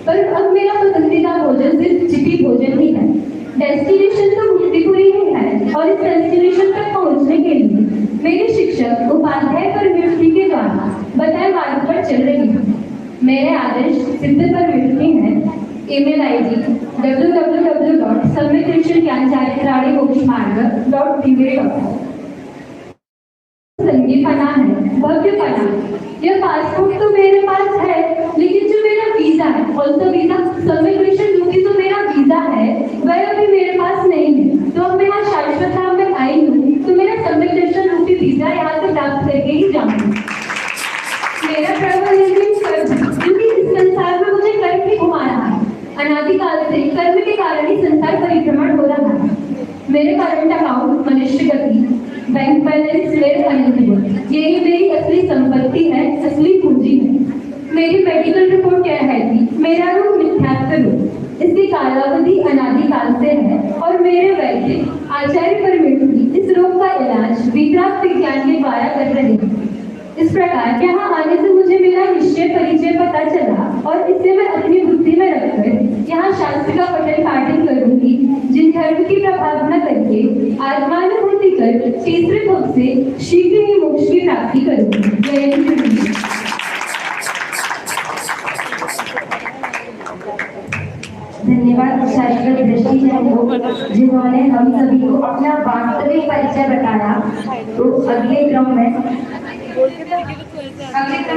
पर अब मेरा पसंदीदा भोजन सिर्फ चिटी भोजन ही है। डेस्टिनेशन तो मुक्तिपुरी ही है और इस डेस्टिनेशन तक पहुंचने के लिए मेरे शिक्षक उपाध्याय परमेष्ठी के द्वारा बताए मार्ग पर चल रही हूँ। मेरे आदर्श सिद्ध परमेष्ठी हैं। Email ID www.samyakrishnagyanacharyatradimokshamarg.gmail.com। संगीपना है, भव्यपना। यह पासपोर्ट तो मेरे पास है, लेकिन जो मेरा वीजा है, ऑल्सो वीजा, सम्यक्रेशन यूपी तो मेरा वीजा है, वह अभी मेरे पास नहीं है। तो अब मैं यहाँ शाश्वत धाम में आई हूँ, तो मेरा सम्यक्रेशन यूपी वीजा यहाँ से प्राप्त करके ही जाऊँगी। मेरा ट्रैवल एजेंट कर्म, क्योंकि इस संसार में मुझे कर्म ही घुमा रहा है। अनादिकाल से कर्म के कारण ही संसार परिभ्रमण हो रहा है। मेरे करंट अकाउंट, मनुष्य गति, बैंक बैलेंस, यही मेरी असली संपत्ति है, असली पूंजी है। मेरी मेडिकल रिपोर्ट क्या है कि मेरा रोग मिथ्यात्व रोग, इसकी कालावधि अनादिकाल से है और मेरे वैद्य आचार्य परमेष्ठी इस रोग का इलाज विद्राप विज्ञान के द्वारा कर रहे हैं। इस प्रकार यहाँ आने से मुझे मेरा निश्चय परिचय पता चला और इसे मैं अपनी बुद्धि में रखकर यहाँ शास्त्र का पठन पाठन करूंगी, जिन धर्म की प्रभावना करके आत्मानुभूति कर तीसरे भव से शीघ्र ही मोक्ष की प्राप्ति करूंगी। जय हिंद। धन्यवाद शाश्वत दृष्टिजन को, जिन्होंने हम सभी को अपना वास्तविक परिचय बताया। तो अगले क्रम में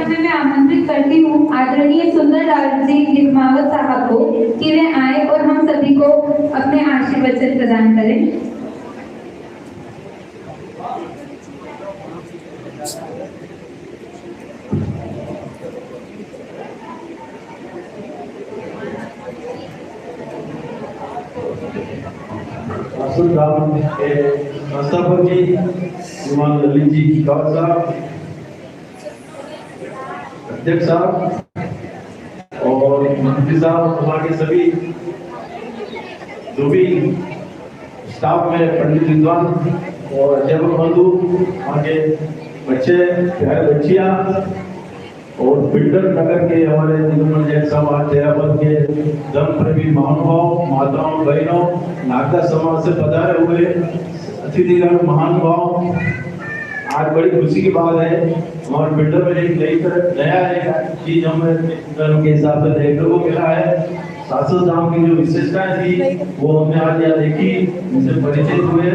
मैं आमंत्रित करती हूँ आदरणीय सुंदरलाल जी लिखमावत साहब को कि वे आए और हम सभी को अपने आशीर्वचन प्रदान करें। संस्थापक जी श्रीमान ललित जी गौर साहब, अध्यक्ष साहब और मंत्री साहब, वहाँ के सभी जो भी स्टाफ में पंडित विद्वान और अध्यापक बंधु, वहाँ के बच्चे, प्यारे बच्चियाँ और बिल्डर नगर के हमारे दिगंबर जैन समाज तेरापद के धर्म प्रेमी महानुभाव, माताओं, बहनों, नागदा समाज से पधारे हुए अतिथिगण महानुभाव, आज बड़ी खुशी की बात है हमारे बिल्डर में एक नया चीज हमें धर्म के हिसाब से देखने को मिला है। शाश्वत धाम की जो विशेषताएं थी वो हमने आज यहाँ देखी, उनसे परिचित हुए।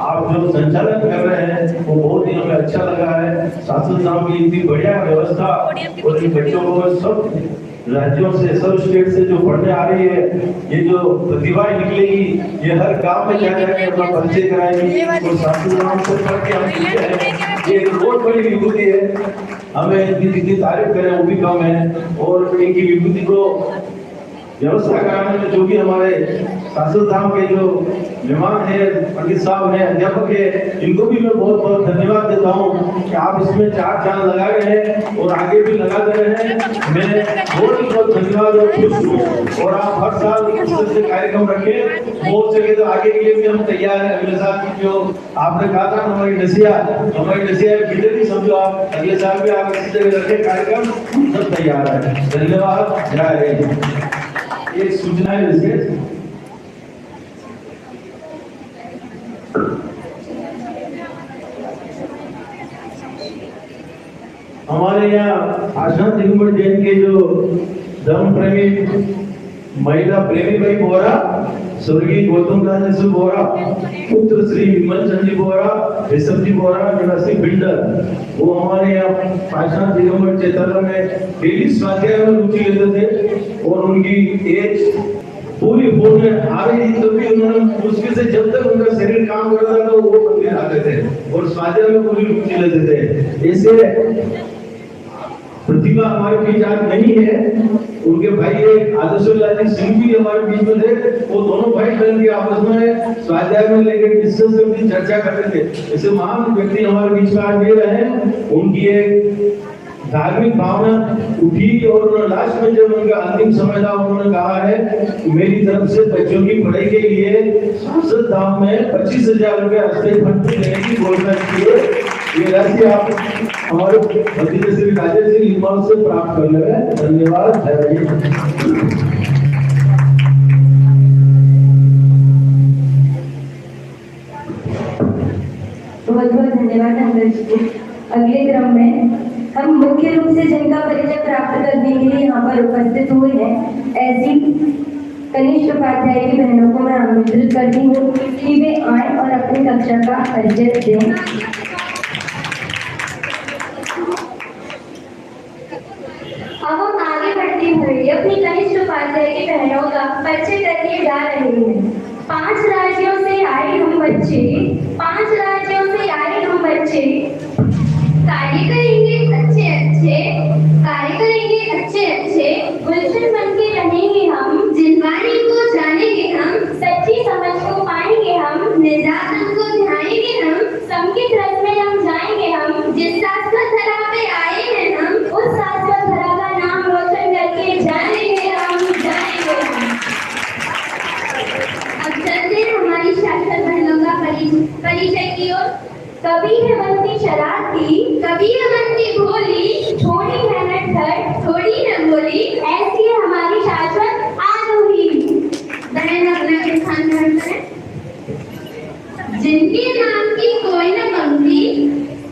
आप जो संचालन कर रहे हैं वो बहुत ही हमें अच्छा लगा है। शाश्वत धाम की इतनी बढ़िया व्यवस्था और इन बच्चों को सब राज्यों से, सब स्टेट से जो पढ़ने आ रही है, ये जो प्रतिभाएं निकलेगी, ये हर गांव में जा जाके अपना परिचय कराएगी और शाश्वत धाम से पढ़ के हम सीखते हैं। ये एक बहुत बड़ी विभूति है, हमें इतनी जितनी तारीफ करें वो भी कम है। और इनकी विभूति को व्यवस्था कराने में जो भी हमारे शाश्वत धाम के जो मेहमान है, पंडित साहब है, अध्यापक है, इनको भी मैं बहुत बहुत धन्यवाद देता हूँ कि आप इसमें 4 चांद लगा रहे हैं और आगे भी लगाते रहे। मैं बहुत बहुत धन्यवाद और खुश हूँ। और आप हर साल इस तरह से कार्यक्रम रखें, हो सके तो आगे के लिए भी हम तैयार हैं। अगले साल जो आपने कहा था हमारी नसिया बिल्डर भी समझो, आप अगले साल भी आप इसी जगह रखें कार्यक्रम, सब तैयार है। धन्यवाद। जय हिंद। एक सूचना है विशेष, हमारे यहाँ आश्रम दिगंबर जैन के जो धर्म प्रेमी महिला प्रेमी भाई बोरा स्वर्गीय गौतम दास जी बोरा, पुत्र श्री विमल चंद जी बोरा, ऋषभ जी बोरा, निवासी बिल्डर, वो हमारे यहाँ पाषाण दिगंबर चैतन्य में डेली स्वाध्याय में रुचि लेते थे और उनकी एज पूरी होने आ रही थी तो भी उन्होंने मुश्किल से जब तक उनका शरीर काम कर रहा था तो वो मंदिर आते थे और स्वाध्याय में पूरी रुचि लेते थे। ऐसे प्रतिभा हमारे बीच आज नहीं है। उनके भाई एक आदर्शलाल जी सिंह भी हमारे बीच में थे, वो दोनों भाई बहन के आपस में स्वाध्याय में लेकर डिस्कस करके चर्चा करते थे। ऐसे महान व्यक्ति हमारे बीच में आज ये रहे, उनकी एक धार्मिक भावना उठी और लास्ट में जब उनका अंतिम समय था उन्होंने कहा है मेरी तरफ से बच्चों की पढ़ाई के लिए सांसद धाम में 25,000 रुपए अस्थायी फंड देने की घोषणा की है। ये राशि आप हमारे भतीजे श्री राजेश जी लिमाल से प्राप्त कर ले। धन्यवाद। बहुत बहुत धन्यवाद अंकल जी। अगले क्रम में हम मुख्य रूप से जिनका परिचय प्राप्त करने के लिए यहाँ पर उपस्थित हुए हैं, ऐसी कनिष्ठ उपाध्याय की बहनों को मैं आमंत्रित करती हूँ कि वे आए और अपनी कक्षा का परिचय दें। अब हम आगे बढ़ते हुए अपनी कनिष्ठ उपाध्याय की बहनों का परिचय करने जा रहे हैं। 5 राज्यों से आए हम बच्चे, 5 राज्यों से आए हम बच्चे, कार्य करेंगे अच्छे अच्छे, कार्य करेंगे अच्छे अच्छे, गुलशन बन के रहेंगे हम, जिनवानी को जानेंगे हम, सच्ची समझ को पाएंगे हम, निजात को ध्यानेंगे हम, संगीत रस में हम जाएंगे हम, जिस शाश्वत धरा पे आए हैं हम, उस शाश्वत धरा का नाम रोशन करके जानेंगे हम, जानेंगे हम। अब चलते हैं हमारी शाश्वत बहनों का परिचय की ओर। कभी है बनती शरारती, कभी है बनती भोली, थोड़ी है नटखट, थोड़ी है भोली, ऐसी है हमारी शाश्वत आरोही। बहन अपना स्थान ग्रहण करें। जिनके नाम की कोई न पंक्ति,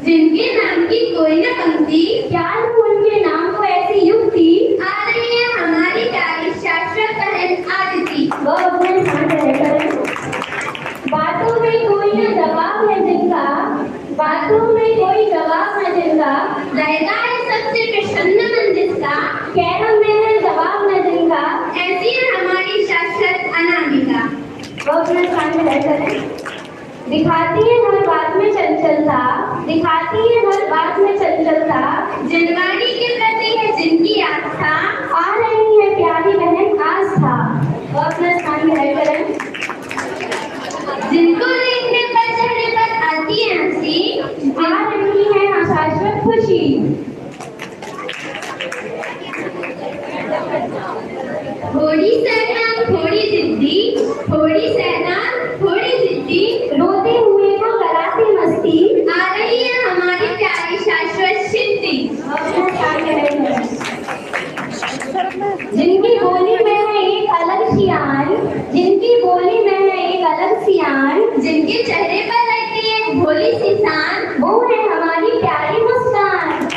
जिनके नाम की कोई न पंक्ति, क्या लूं उनके नाम को ऐसी युक्ति, आ रही है हमारी प्यारी शाश्वत बहन आदिति। वो अपने स्थान ग्रहण करें। बातों में कोई न जवाब है जिनका, बातों में कोई जवाब न जिनका, रहता है सबसे प्रसन्न मन जिसका, कहना में है जवाब न जिनका, ऐसी है हमारी शाश्वत अनामिका। वो अपना स्थान ग्रहण करें। दिखाती है हर बात में चंचलता, दिखाती है हर बात में चंचलता, जिनवानी के प्रति है जिनकी आस्था, आ रही है प्यारी बहन आस्था। वो अपना स्थान ग्रहण करें। जिनको देखने पर चेहरे पर आती है हंसी, आ रही है शाश्वत खुशी। थोड़ी सहना थोड़ी जिद्दी, थोड़ी सहना थोड़ी जिद्दी, रोते हुए को कराती मस्ती, आ रही है हमारी प्यारी शाश्वत सिद्धि। जिनकी बोली में है एक अलग सियान, जिनकी बोली में है एक अलग सियान, जिनके चेहरे पर रहती है भोली सी शान, वो है हमारी प्यारी मुस्कान।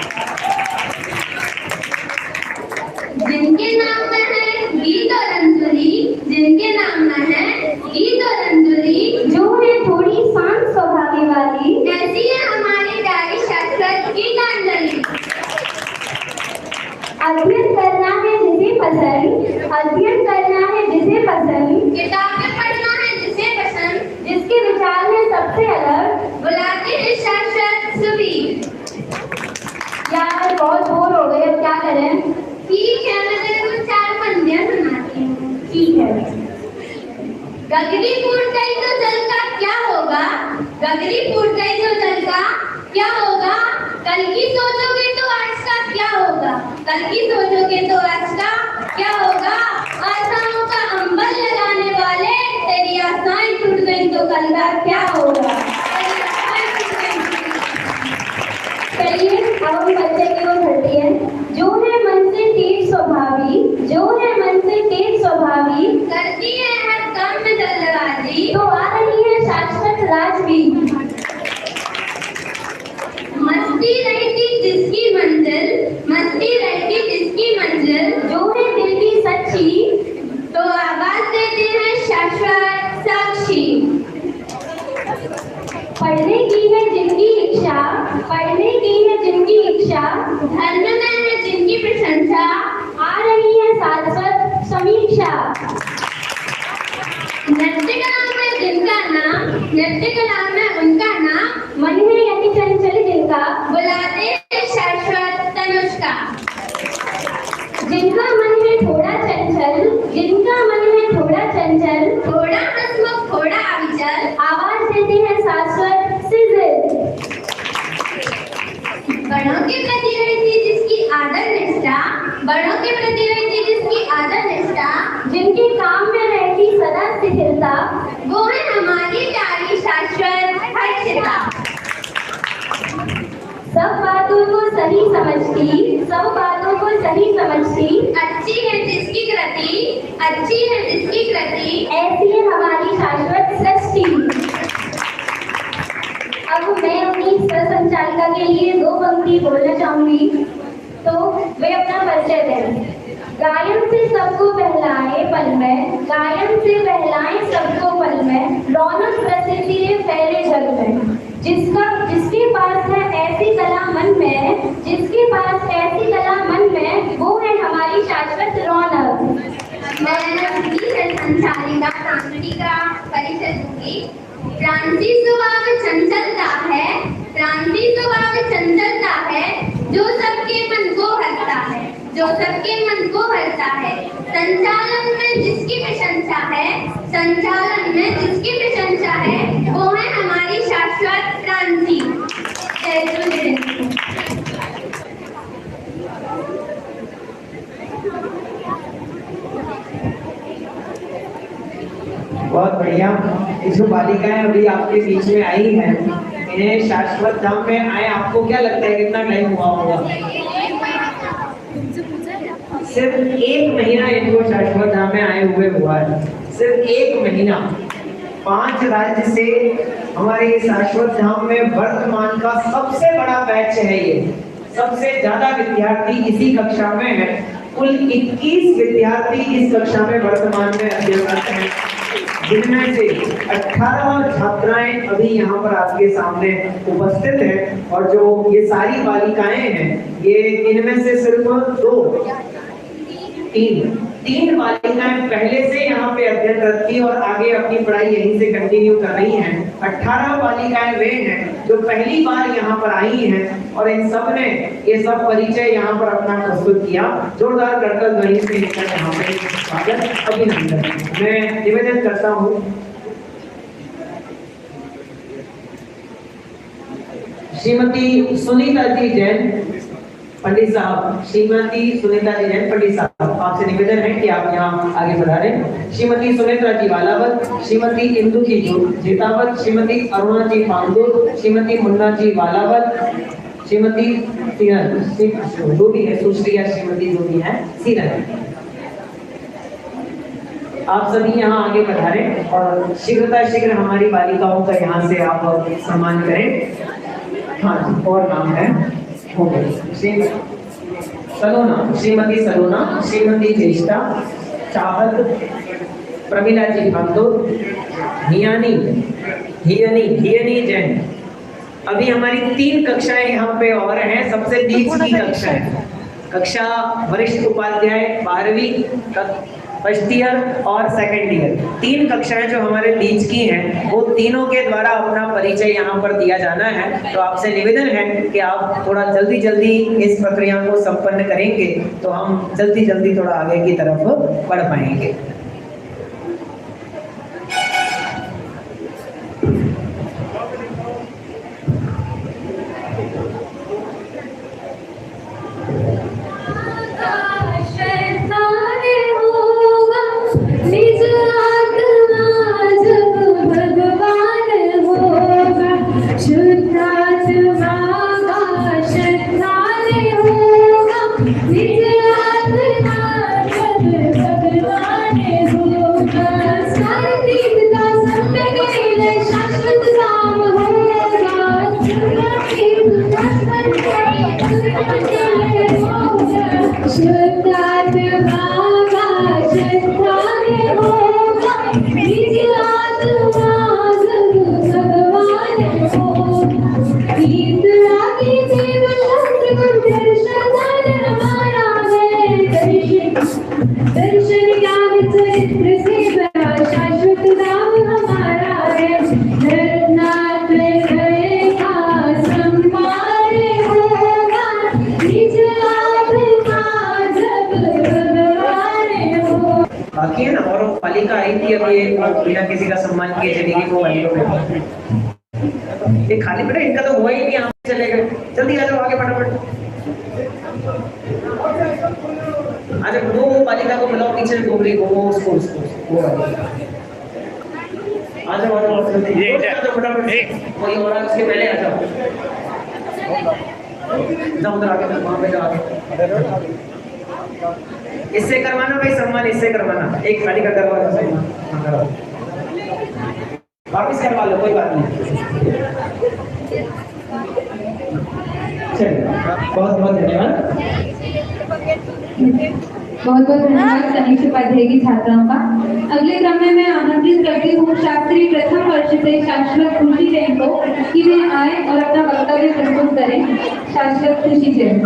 जिनके नाम में है गीत और अंजलि, जिनके नाम में है गीत और अंजलि, जो है थोड़ी शांत स्वभाव वाली, ऐसी है हमारी प्यारी शाश्वत गीतांजलि। अध्ययन करना है जिसे पसंद, अध्ययन करना है जिसे पसंद, किताबें पढ़ना है जिसे पसंद, जिसके विचार है सबसे अलग, बुलाते हैं शाश्वत सुबीर। यार बहुत बोर हो गए, अब क्या करें? ठीक है, मैं तेरे को 4 पंक्तियां सुनाती हूँ। ठीक है। गगरी फूट गई तो जल का क्या होगा, गगरी फूट गई तो जल का क्या होगा, कल की सोचोगे तो आज का क्या होगा, कल की सोचोगे तो आज का क्या होगा, आशाओं का अंबर लगाने वाले, तेरी आशाएं टूट गई तो कल का क्या होगा। चलिए अब हम बच्चे की ओर बढ़ते हैं। जो है मन से तेज स्वभावी, जो है मन से तेज स्वभावी, करती है हर काम में जल्दबाजी, तो आ रही है शाश्वत राजवी। मस्ती रहती जिसकी मंजिल, मस्ती रहती जिसकी मंजिल, जो है दिल की सच्ची, तो आवाज देते हैं शाश्वत पढ़ने की है जिनकी इच्छा, पढ़ने की है जिनकी इच्छा, धर्म में है जिनकी प्रशंसा, आ रही है शाश्वत समीक्षा। नृत्य कला में जिनका नाम, नृत्य कला में उनका नाम, मन है यति चंचल जिनका, बुलाते हैं शाश्वत तनुष्का। जिनका मन है थोड़ा चंचल, जिनका मन है थोड़ा चंचल, थोड़ा हंसमुख थोड़ा अविचल, आवाज देते हैं शाश्वत सिजिल। बड़ों के प्रति रहती जिसकी आदर निष्ठा, बड़ों के प्रति रहती जिसकी आदर निष्ठा, जिनके काम में रहती सदा स्थिरता, वो है हमारी प्यारी शाश्वत हर्षिता। सब बातों को सही समझती, सब बातों को सही समझती, अच्छी है जिसकी कृति, अच्छी है जिसकी कृति, ऐसी है हमारी शाश्वत सृष्टि। अब मैं अपनी सह संचालिका के लिए 2 पंक्ति बोलना चाहूंगी, तो वे अपना परिचय दें। गायन से सबको बहलाए पल में, गायन से बहलाए सबको पल में, रौनक प्रसिद्धि फैले जग में। जिसके पास है ऐसी कला मन में, जिसके पास ऐसी कला मन में, वो है हमारी शाश्वत रौनक। मैं भी संचालिका सांस्कृतिक का परिचय दूंगी। प्रांतीय स्वभाव चंचलता है, प्रांतीय स्वभाव चंचलता है, जो सबके मन को हरता है, जो सबके मन को हरता है। संचालन में जिसकी प्रशंसा है, संचालन में जिसकी प्रशंसा है, वो है हमारी शाश्वत क्रांति। जय गुरुदेव। बहुत बढ़िया। ये जो बालिकाएं अभी आपके बीच में आई हैं, इन्हें शाश्वत धाम में आए आपको क्या लगता है कितना टाइम हुआ होगा? सिर्फ 1 महीना इनको शाश्वत धाम में आए हुए हुआ है, सिर्फ 1 महीना। 5 राज्य से हमारे ये शाश्वत धाम में वर्तमान का सबसे बड़ा बैच है। ये सबसे ज्यादा विद्यार्थी इसी कक्षा में है। कुल 21 विद्यार्थी इस कक्षा में वर्तमान में अध्ययनरत हैं, जिनमें से 18 छात्राएं अभी यहाँ पर आपके सामने उपस्थित हैं। और जो ये सारी बालिकाएं हैं, ये इनमें से सिर्फ 3 बालिकाएं पहले से यहाँ पे अध्ययनरत थी और आगे अपनी पढ़ाई यहीं से कंटिन्यू कर रही हैं। 18 बालिकाएं वे हैं जो पहली बार यहाँ पर आई हैं और इन सब ने ये सब परिचय यहाँ पर अपना प्रस्तुत किया। जोरदार करकल ध्वनि से इनका यहाँ पे स्वागत अभिनंदन। मैं निवेदन करता हूँ श्रीमती सुनीता जी जैन पंडित साहब, श्रीमती सुनीता जी जैन पंडित साहब, आपसे निवेदन है कि आप यहाँ आगे बढ़ाएं। श्रीमती सुनेत्रा जी वालावत, श्रीमती इंदु जी जेतावत, श्रीमती अरुणा जी पांडुर, श्रीमती मुन्ना जी वालावत, श्रीमती जो भी है सुश्री या श्रीमती जो भी है सीरन, आप सभी यहाँ आगे बढ़ाएं और शीघ्र हमारी बालिकाओं का यहाँ से आप सम्मान करें। हाँ जी, और नाम है सलोना, श्रीमती सलोना, श्रीमती ज्येष्ठा चाहत, प्रमिला जी भागदौर, हियनी जैन। अभी हमारी 3 कक्षाएं यहाँ पे और हैं। सबसे बीच की कक्षा है कक्षा वरिष्ठ उपाध्याय 12वीं फर्स्ट ईयर और सेकंड ईयर। 3 कक्षाएं जो हमारे बीच की हैं, वो तीनों के द्वारा अपना परिचय यहाँ पर दिया जाना है। तो आपसे निवेदन है कि आप थोड़ा जल्दी इस प्रक्रिया को संपन्न करेंगे तो हम जल्दी थोड़ा आगे की तरफ बढ़ पाएंगे। भगवान अब ये बिना किसी का सम्मान किए चलेगी वो वाली ये खाली बेटा इनका तो हुआ ही नहीं, आप चले गए। जल्दी आ जाओ आगे फटाफट। अच्छा वो बालिका को बुलाओ, पीछे घूम रही वो उसको वो आ जाओ जल्दी फटाफट। कोई और उसके पहले आ जाओ, जाओ उधर आगे वहां पे जाओ। इससे करवाना भाई सम्मान, इससे करवाना, एक खाली का करवाना सम्मान, वापिस करवा लो कोई बात नहीं। चलिए बहुत बहुत धन्यवाद। बहुत बहुत धन्यवाद तनिष उपाध्याय की छात्राओं का। अगले क्रम में मैं आमंत्रित करती हूँ शास्त्री प्रथम वर्ष से शाश्वत खुशी जैन को कि वे आए और अपना वक्तव्य प्रस्तुत करें। शाश्वत खुशी जैन।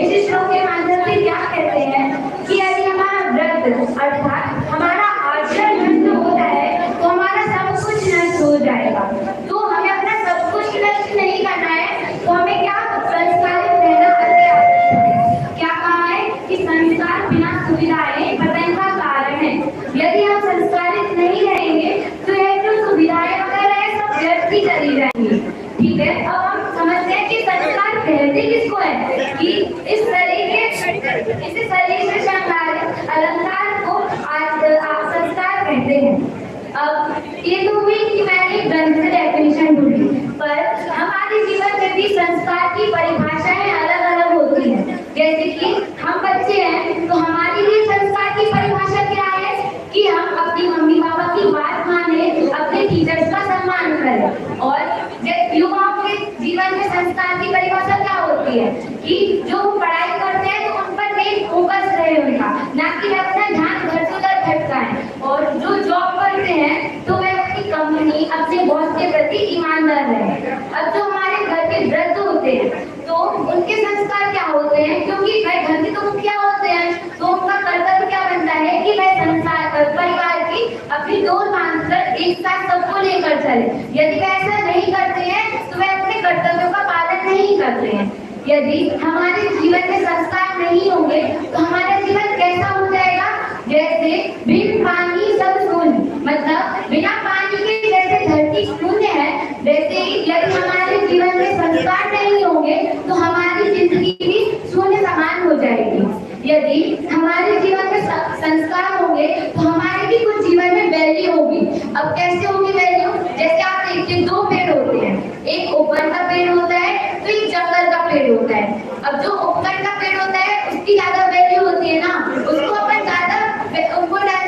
इस श्लोक के माध्यम से क्या कहते हैं कि यदि हमारा व्रत अर्थात हमारा आचरण नष्ट होता है तो हमारा सब कुछ नष्ट हो जाएगा। तो हमें अपना सब कुछ नष्ट नहीं करना है, तो हमें क्या संस्कारित रहना अति आवश्यक है। क्या कहा है कि संस्कार बिना सुविधाएं पतन का कारण है। यदि हम संस्कारित नहीं रहेंगे तो यह जो सुविधाएं वगैरह है सब व्यर्थ ही चली जाएंगी। ठीक है, अब हम समझते हैं कि संस्कार कहते किसको है कि इस तरीके इसे शरीर से श्रृंगार अलंकार को संस्कार कहते हैं। अब ये तो हुई कि मैंने ग्रंथ से डेफिनेशन ढूंढी, पर हमारे जीवन में भी संस्कार की परिभाषाएं अलग अलग होती हैं। जैसे कि हम बच्चे हैं तो हमारे लिए संस्कार की परिभाषा क्या है कि हम अपनी मम्मी पापा की बात माने, अपने टीचर्स का सम्मान करें। और युवाओं के जीवन में संस्कार की परिभाषा क्या होती है कि जो पढ़ाई करते हैं तो उन पर मेन फोकस रहे उनका, ना कि वे अपना ध्यान घर से उधर भटकाएं। और जो जॉब करते हैं तो वे अपनी कंपनी अपने बॉस के प्रति ईमानदार रहे। अब जो हमारे घर के वृद्ध होते हैं तो उनके संस्कार क्या होते हैं, क्योंकि वे घर के तो मुखिया होते हैं तो उनका कर्तव्य क्या बनता है कि वे संसार परिवार की अपनी डोर बांधकर एक साथ सबको लेकर चले। यदि वे ऐसा नहीं करते हैं तो वे अपने कर्तव्यों का पालन नहीं करते हैं। यदि हमारे जीवन में संस्कार नहीं होंगे तो हमारा जीवन कैसा हो जाएगा, जैसे बिन पानी सब शून्य, मतलब बिना पानी के जैसे धरती शून्य है, वैसे ही यदि हमारे जीवन में संस्कार नहीं होंगे तो हमारी जिंदगी भी शून्य समान हो जाएगी। यदि हमारे जीवन में संस्कार होंगे तो हमारे भी कुछ जीवन में वैल्यू होगी। अब कैसे होगी वैल्यू, जैसे आप देखिए दो पेड़ होते हैं, एक उपवन का पेड़ होता है तो एक जंगल का पेड़ होता है। अब जो उपवन का पेड़ होता है उसकी ज्यादा वैल्यू होती है ना, उसको अपन ज्यादा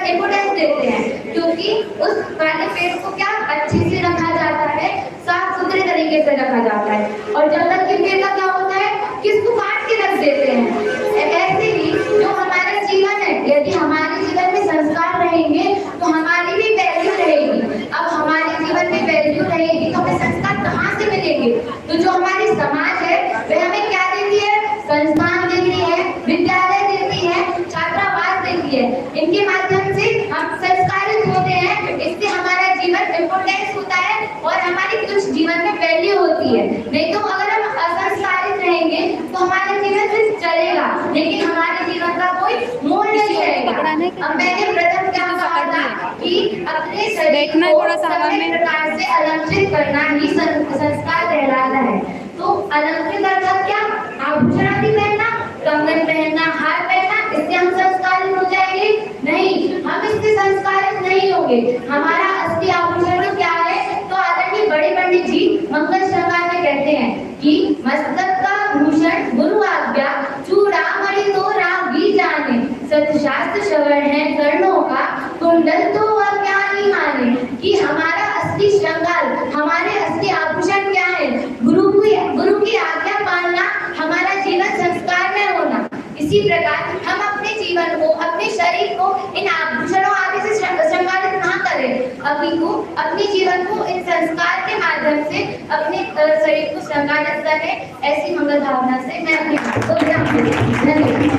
इम्पोर्टेंस देते हैं क्योंकि उस वाले पेड़ को क्या अच्छे से रखा जाता है, साफ सुथरे तरीके से रखा जाता है। और जंगल के पेड़ का क्या होता है कि इसको काट के रख देते हैं। ऐसे ही जो हमारा जीवन है, यदि हमारे जीवन में संस्कार रहेंगे तो हमारी भी वैल्यू रहेगी। अब हमारे जीवन में वैल्यू रहेगी तो हमें संस्कार कहाँ से मिलेंगे, तो जो हमारी समाज है वह हमें क्या देती है, संस्थान देती है, विद्यालय देती है, छात्रावास देती है। इनके माध्यम से हम संस्कारित होते हैं, इससे हमारा जीवन इम्पोर्टेंस होता है और हमारी कुछ जीवन में वैल्यू होती है। नहीं तो अगर हम असंस्कारित रहेंगे तो हमारा जीवन सिर्फ चलेगा लेकिन हमारे जीवन का कोई मोल नहीं रहेगा। अब मैंने प्रथम क्या कहा था कि अपने शरीर को सभी प्रकार से अलंकृत करना ही संस्कार कहलाता है। तो अलंकृत अर्थात क्या, आभूषण भी पहनना, कंगन पहनना, हार पहनना, इससे हम संस्कारित हो जाएंगे? नहीं, हम इससे संस्कारित नहीं होंगे। हमारा असली आभूषण क्या है, तो आदरणीय बड़े पंडित जी मंगल श्रृंगार में कहते हैं कि मस्तक का भूषण गुरु आज्ञा, चूड़ामणि तो रागी जाने, सतशास्त्र श्रवण है कर्णों का, कुंडल तो अज्ञानी माने। कि हमारा असली श्रृंगार, हमारे असली आभूषण क्या है, गुरु की आज्ञा पालना, हमारा जीवन संस्कार में होना। इसी प्रकार हम अपने जीवन को, अपने शरीर को इन आभूषणों आदि से श्रृंगारित ना करें, अपितु अपने जीवन को इन संस्कार के माध्यम से अपने शरीर को श्रृंगारित करें। ऐसी मंगल भावना से मैं अपनी तो ध्यान धन्यवाद।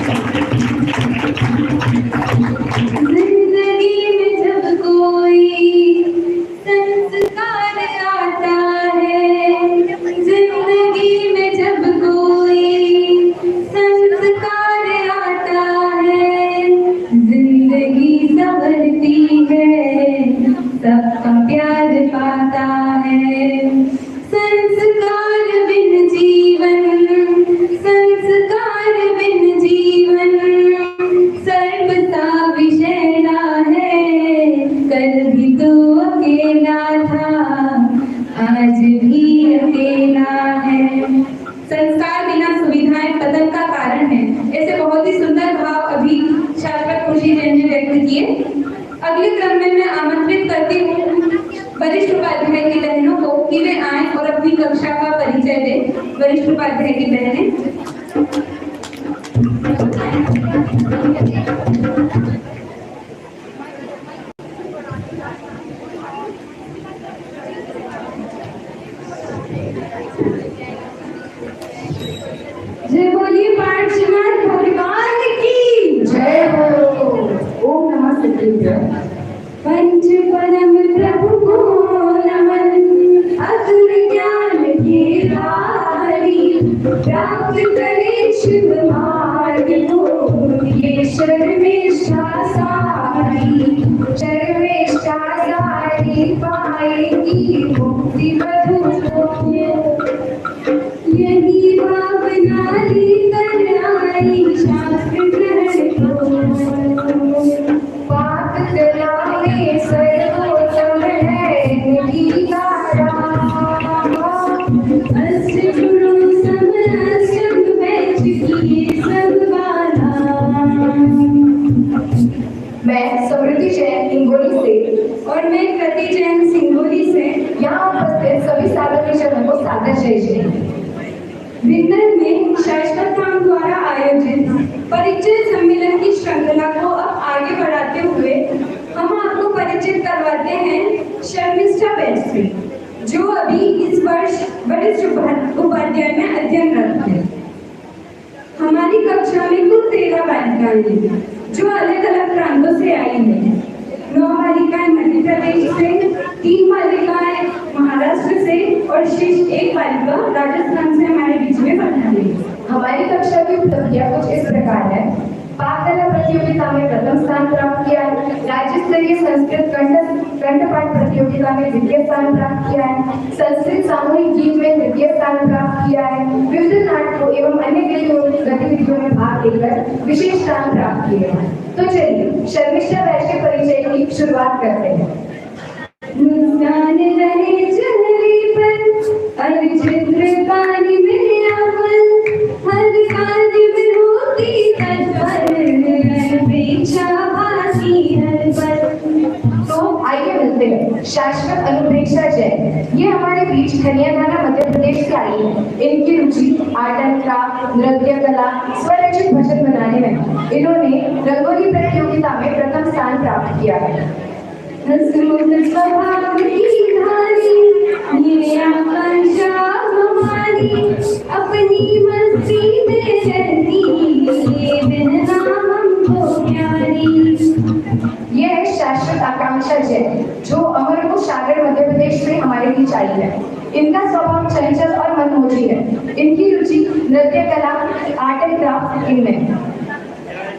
जिंदगी में जब कोई संस्कार आता है, जिंदगी में जब कोई संस्कार आता है, जिंदगी संवरती है, सबका प्यार पाता है। संस्कार बिन जीवन, संस्कार बिन जीवन सर्वसा विषैला है। कल भी तो अकेला था, आज भी अकेला है। संस्कार बिना सुविधाएं पतन का कारण है। ऐसे बहुत ही सुंदर भाव अभी शाश्वत खुशी जैन ने व्यक्त किए। अगले क्रम में मैं आमंत्रित करती हूँ वरिष्ठ उपाध्याय की बहनों को कि वे आए और अपनी कक्षा का परिचय दें। वरिष्ठ उपाध्याय की बहनें। जय बोलिए पार्श्वनाथ भगवान की जय हो। ओम नमः सिद्धेश्वर। पंच परम प्रभु को नमन, अतुल ज्ञान के धारी, प्राप्त करे शुभ मार्ग को, ये शर्मिष्ठा सारी, शर्मिष्ठा सारी पाएगी मुक्ति मधुर को। यही भावना लेकर आई शास्त्र ग्रहण को, पाक कला में सर्वोत्तम है निधि का राम। अष्ट गुरु समस्त बैठ किए सब वाला। मैं समृद्धि जैन हिंगोली से और मैं कृति जैन सिंगोली से यहाँ उपस्थित सभी साधक जनों को सादर जय जय। विंदर में शाश्वत धाम द्वारा आयोजित परिचय सम्मेलन की श्रृंखला को अब आगे बढ़ाते हुए हम आपको परिचित करवाते हैं शर्मिष्ठा बैच से, जो अभी इस वर्ष वरिष्ठ उपाध्याय में अध्ययनरत है। हमारी कक्षा में कुल 13 बालिकाएं हैं, जो अलग अलग प्रांतों से आई हैं। 9 बालिकाएं मध्य प्रदेश से, 3 बालिकाएं महाराष्ट्र से और शेष 1 बालिका राजस्थान से हमारे बीच में पढ़ने लगी। हमारी कक्षा की उपलब्धियां कुछ इस प्रकार है। पाक कला प्रतियोगिता में प्रथम स्थान प्राप्त किया है, राज्य स्तरीय संस्कृत कंठपाठ प्रतियोगिता में द्वितीय स्थान प्राप्त किया है, संस्कृत सामूहिक गीत में तृतीय स्थान प्राप्त किया है, विविध नाटकों एवं अन्य गतिविधियों में भाग लेकर विशेष स्थान प्राप्त किए हैं। तो चलिए शर्मिष्ठा बैच के परिचय की शुरुआत करते हैं। मुस्कान रहे चेहरे पर, हर चित्रकारी में अमल, हर कार्य में होती तत्पर, अपेक्षा भासी हर पल। तो आइए मिलते हैं शाश्वत अनुप्रेक्षा जैन। ये हमारे बीच खनियाधाना मध्य प्रदेश से आई है। इनकी रुचि आर्ट एंड क्राफ्ट, नृत्य कला, स्वरचित भजन बनाने में। इन्होंने रंगोली प्रतियोगिता में प्रथम स्थान प्राप्त किया है। हंसमुख स्वभाव की धारी, ये आकांक्षा हमारी, अपनी मस्ती में रहती, ये बहना हमको प्यारी। ये है शाश्वत आकांक्षा जैन, जो अमरपुर सागर मध्य प्रदेश में हमारे बीच आई है। इनका स्वभाव चंचल और मनमोजी है। इनकी रुचि नृत्य कला, आर्ट एंड क्राफ्ट इनमें है।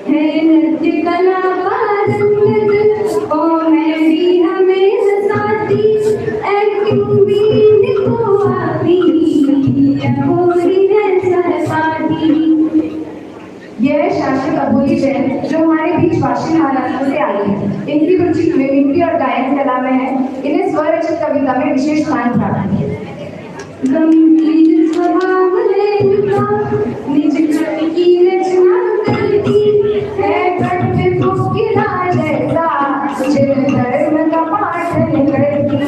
नृत्य कला पारंगत, ओ मेरी हमें हंसाती, एक्टिंग भी इनको आती, अघोरी है सहपाठी। यह है शाश्वत अबोली जैन, जो हमारे बीच वाशी महाराष्ट्र से आई है। इनकी रुचि मिमिक्री और गायन कला में है। इन्हें स्वरचित कविता में विशेष स्थान प्राप्त है। गंभीर स्वभाव है इनका, निज कृति की रचना करती है, कट्ट को किला जैसा, चिर धर्म का पाठन करती।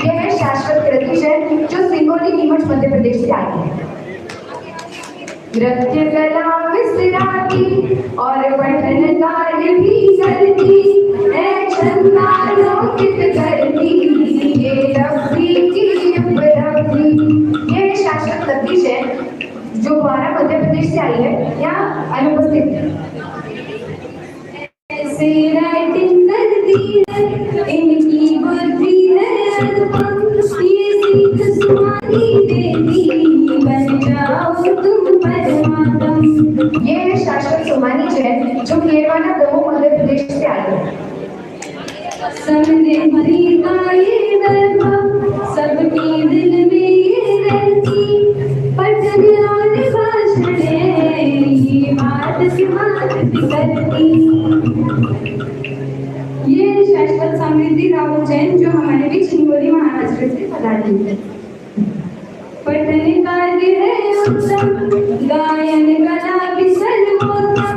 यह है शाश्वत कृति जैन, जो सिंगोली नीमच मध्य प्रदेश से आई है। नृत्य कला विसराती और पठन कार्य भी करती, छंदालोकित करती, ये रब्बी की उपलब्धि। ये शाश्वत सतीश है, जो 12 मध्य प्रदेश प्रदेश से आई है, यहाँ अनुपस्थित है। ऐसे राइटिंग करती है, इनकी बुद्धि है अनुपम, ये सीख सुनानी देती, बन जाओ तुम परमात्म। ये है शाश्वत सोमानी जैन जो केरवाना दमोह मध्य प्रदेश से आई है। समृद्धि का ये दरबा सबकी दिल में ये रहती, पठन और भाषण ये बात करती। ये शाश्वत समृद्धि राहुल जैन जो हमारे बीच हिंगोली महाराष्ट्र से पधारी है। पठन कार्य है उत्तम, गायन कला भी सर्वोत्तम,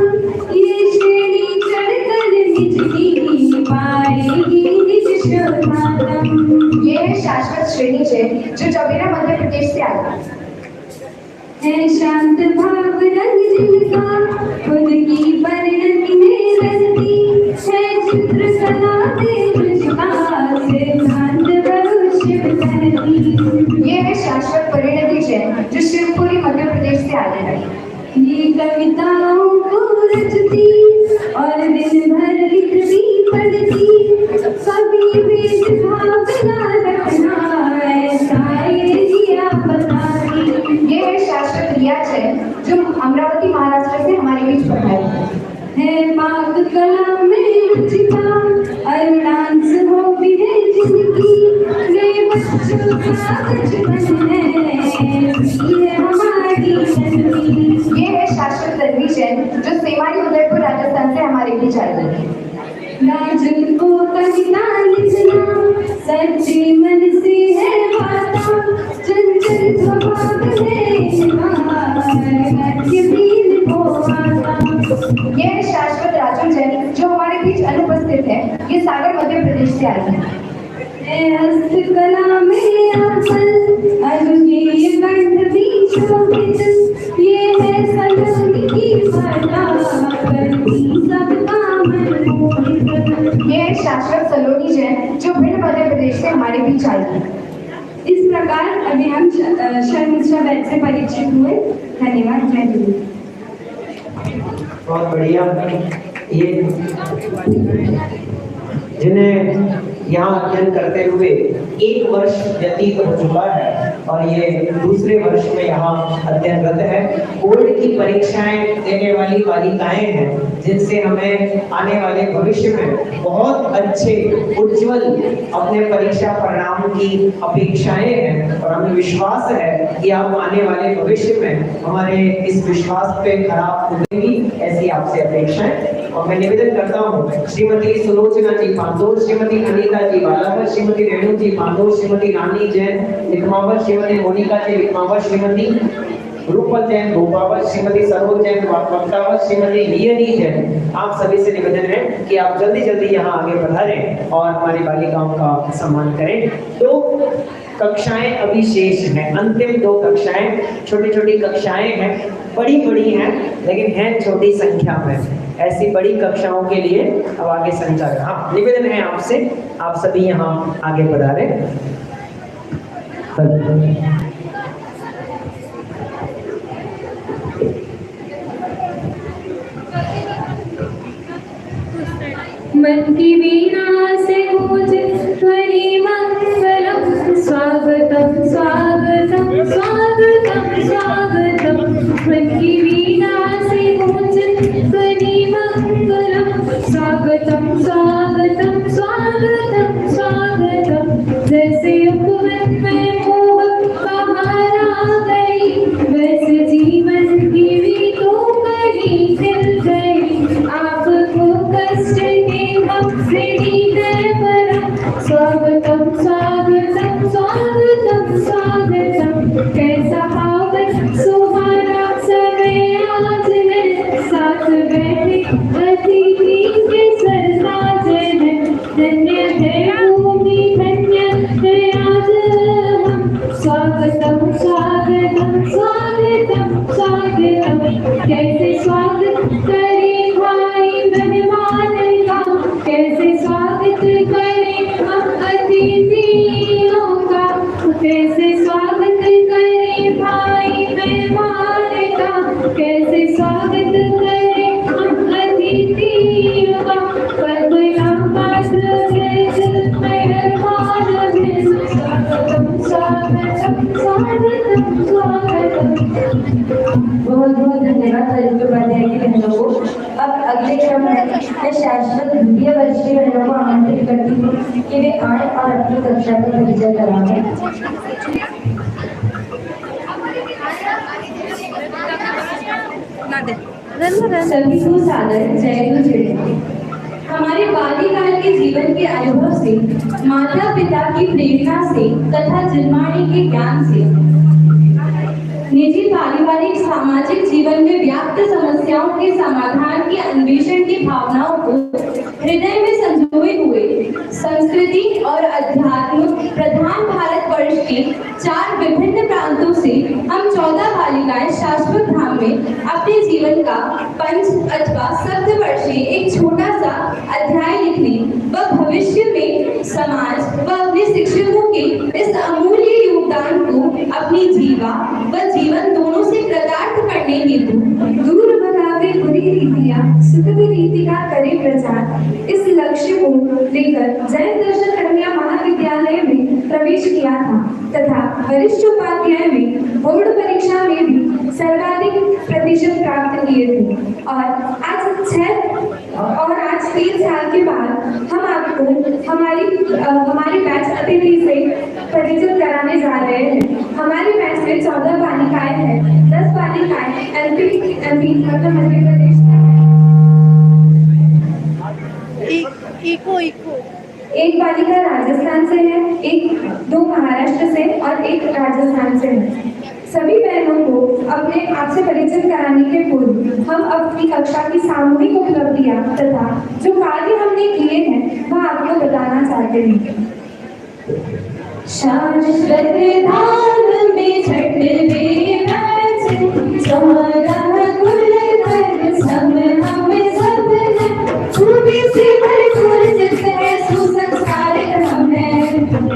ये श्रेणी चढ़कर निजनी पाएगी निज शोधातम। ये है शाश्वत श्रेणी जैन जो चौबेरा मध्य प्रदेश से आई है। शांत भाव रंग जिनका खुद की परिणति में रहती है, चित्रकला सिद्धांत भविष्य करती। ये है शाश्वत परिणति जैन जो शिवपुरी मध्य प्रदेश से आई है। ये कविताओं को रचती और दिन भर लिख भी पढ़ती, कभी भेदभाव न रखना ऐसा ये रिया बताती। ये है शाश्वत रिया जैन जो अमरावती महाराष्ट्र से हमारे बीच पधारी है। पाक कला में रुचिता और डांस हॉबी है जिनकी, ये बच्चों का बचपन है, ये हमारी तन्वी। ये है शाश्वत तन्वी जैन जो सेवाड़ी उदयपुर राजस्थान से हमारे बीच आई है। राजन को कविता लिखना सच्चे मन से है वादा, चंचल स्वभाव है ये है शाश्वत राजू जैन जो हमारे बीच अनुपस्थित है। ये सागर मध्य प्रदेश से आई है। हस्तकला में असल अनुगे कंठ भी शोभित, ये है सलोनी की वाला करती सबका मन मोहित। ये है शाश्वत सलोनी जैन जो भिंड मध्य प्रदेश से हमारे बीच आई है। इस प्रकार अभी हम शर्मिष्ठा बैच से परिचित हुए। धन्यवाद। जय हिंद। बहुत बढ़िया। ये जिन्हें यहाँ अध्ययन करते हुए 1 वर्ष व्यतीत हो चुका है और ये दूसरे वर्ष में यहाँ अध्ययनरत है। बोर्ड की परीक्षाएं देने वाली बालिकाएं हैं जिनसे हमें आने वाले भविष्य में बहुत अच्छे उज्जवल अपने परीक्षा परिणाम की अपेक्षाएं हैं और हमें विश्वास है कि आप आने वाले भविष्य में हमारे इस विश्वास पे खरा उतरेंगी, ऐसी आपसे अपेक्षाएं। और मैं निवेदन करता हूँ श्रीमती सुलोचना जी पांडोर, श्रीमती अनीता जी बालावर, श्रीमती रेणु जी पांडोर, श्रीमती रानी जैन लिखमावर, श्रीमती मोनिका जी लिखमावर, श्रीमती रूपल जैन गोपावर, श्रीमती सरोज जैन वक्तावर, श्रीमती नियति जैन, आप सभी से निवेदन है कि आप जल्दी जल्दी यहाँ आगे बढ़ाएं और हमारी बालिकाओं का सम्मान करें। तो कक्षाएं अभी शेष हैं, अंतिम 2 कक्षाएं, छोटी छोटी कक्षाएं हैं, बड़ी बड़ी हैं लेकिन हैं छोटी संख्या में। ऐसी बड़ी कक्षाओं के लिए अब आगे संचार, हाँ निवेदन है आपसे, आप सभी यहाँ आगे बढ़ा रहे। मन की वीणा से गूंजे ध्वनि मंगलम, स्वागतम स्वागतम स्वागतम स्वागतम। मन की वीणा से गूंजे ध्वनि मंगलम, स्वागतम स्वागतम स्वागतम स्वागतम। जैसे उपवन में मोह बहार आ गई, वैसे जीवन की भी तो कली खिल गई। आपको कष्ट स्वागतम स्वागतम स्वागतम स्वागतम। कैसा पावन सुहाना समय आज है, साथ बैठे अतिथि के सरताज है। धन्य है भूमि, धन्य है आज हम। स्वागतम स्वागतम स्वागतम स्वागतम। कैसे स्वागत करे भाई मेहमान का, कैसे स्वागत करें हम अतिथियों का, कैसे स्वागत करें भाई मेहमान का, कैसे मैं शाश्वत द्वितीय वर्षीय बहनों को आमंत्रित करती हूँ कि वे आए और अपनी कक्षा का परिचय कराएं। सभी को सादर जय गुरु। हमारे बाल्यकाल के जीवन के अनुभव से, माता पिता की प्रेरणा से तथा जिनवाणी के ज्ञान से, निजी पारिवारिक सामाजिक जीवन में व्याप्त समस्याओं के समाधान की अन्वेषण की भावनाओं को हृदय में संजोए हुए संस्कृति और अध्यात्म प्रधान भारतवर्ष के 4 विभिन्न प्रांतों से हम 14 बालिकाएं शाश्वत धाम में अपने जीवन का 5 अथवा 7 वर्षीय एक छोटा सा अध्याय लिखने व भविष्य में समाज व अपने शिक्षकों के इस अमूल्य योगदान को अपनी जीवा व जीवन दोनों से कृतार्थ करने हेतु दूर भगावे बुरी रीतियां सुखद रीति का करे प्रचार, इस लक्ष्य को लेकर जैन दर्शन कन्या महाविद्यालय में प्रवेश किया था तथा वरिष्ठ उपाध्याय में बोर्ड परीक्षा में भी सर्वाधिक प्रतिशत प्राप्त किए थे। और आज 3 साल के बाद हम आपको हमारे बैच अतिथि से परिचित कराने जा रहे हैं। हमारे बैच में 14 बालिकाएं हैं। 10 बालिकाएं एमपी मतलब मध्य प्रदेश एक बालिका राजस्थान से है, 2 महाराष्ट्र से और 1 राजस्थान से है। सभी बहनों को अपने आप से परिचित कराने के पूर्व हम अपनी कक्षा की सामूहिक उपलब्धियां तथा जो कार्य हमने किए हैं वह आपको बताना चाहते हैं। शाश्वत धाम में छठवें बैच 14 कुल धर्म सम हम सब हैं, खूबी से भरपूर जिस है सुसंस्कारित हम हैं।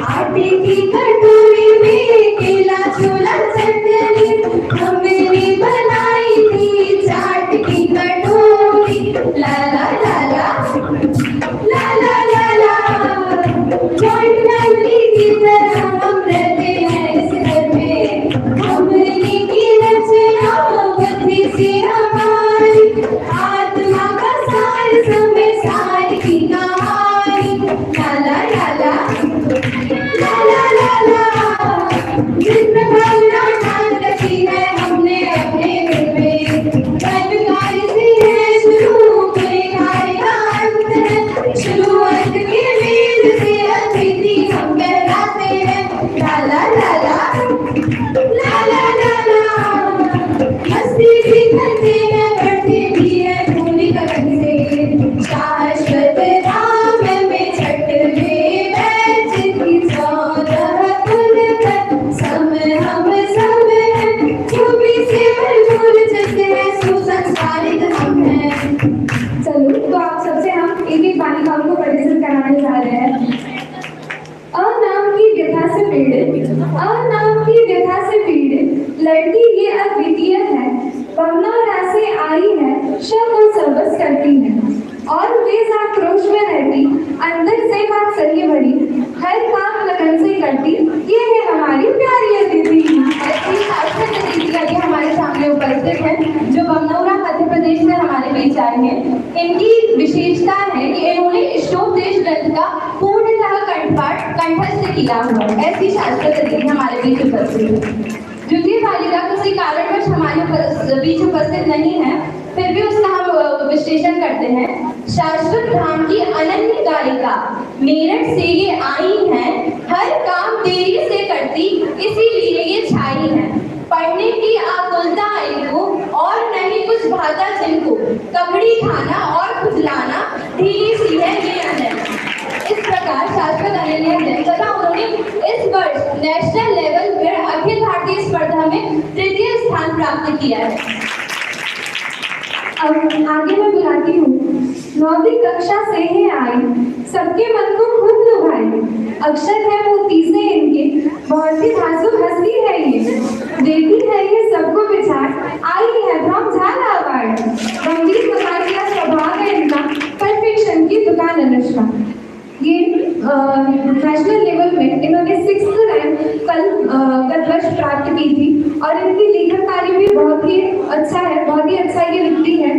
आटे की कटोरी में केला छोला चटनी हमने बनाई थी, चाट की कटोरी ला ला ला ला ला ला ला ला। जॉइंट फैमिली की तरह हम रहते हैं इस घर में, हमने की रचना बुद्धि से हमारी, आत्मा का सार समय सार की कहानी ला ला ला ला ला ला ला ला। जिस भावना ठान रखी है हमने अपने दिल में, कार्य से है शुरू कार्य का अंत है, शुरुआत के वेद से अतिथि हम कहलाते हैं ला ला ला ला ला ला ला ला। मस्ती भी करते हैं बढ़ते भी है पूरी कटन से, शाश्वत धाम में छठवें बैच की 14 कुल धर्म सम हम सब हैं, खूबी से भरपूर जिस है सुसंस्कारित हम हैं। चलो तो आप सबसे हम एक बालिकाओं को परिचित कराने जा रहे हैं। नाम की व्यथा से पीड़ित लड़की ये अद्वितीय है, भावना से आई है, शव को सर्वस करती है और बेस आक्रोश में रहती, अंदर से बात सही भरी, हर काम लगन से करती, ये है हमारी प्यारी अतिथि। ऐसी शाश्वत अतिथियां ये हमारे सामने उपस्थित हैं जो बमनौरा मध्य प्रदेश से हमारे बीच आए हैं। इनकी विशेषता है कि इन्होंने इष्टोपदेश ग्रंथ का पूर्णतः कंठपाठ कंठस्थ किया हुआ है। ऐसी शाश्वत अतिथि हमारे बीच उपस्थित है। द्वितीय बालिका किसी कारणवश हमारे बीच उपस्थित नहीं है, फिर भी उसका हम विश्लेषण करते हैं। शाश्वत धाम की अनन्य गायिका मेरठ से ये आई हैं, हर काम देरी से करती इसीलिए ये छाई हैं, पढ़ने की आकुलता इनको और नहीं कुछ भाता जिनको, कबड़ी खाना और खुजलाना ढीली सी है ये अनन्य। इस प्रकार शाश्वत अनन्या जैन तथा उन्होंने इस वर्ष नेशनल लेवल पर अखिल भारतीय स्पर्धा में 3य स्थान प्राप्त किया है। अब आगे मैं बुलाती हूँ 9वीं कक्षा से है आई, सबके मन को खुद लुभाई, अक्षर है मोती से इनके, बहुत ही धांसू हंसी है ये, देती है ये सबको बिछाड़, आई है भ्रम झाला अवार्ड, गंभीर प्रकार का स्वभाव है इनका, परफेक्शन की दुकान अनुष्का। ये नेशनल लेवल में इन्होंने 6th रैंक गत वर्ष प्राप्त की थी और इनकी लेखन कार्य भी बहुत ही अच्छा है, बहुत ही अच्छा ये लिखती है।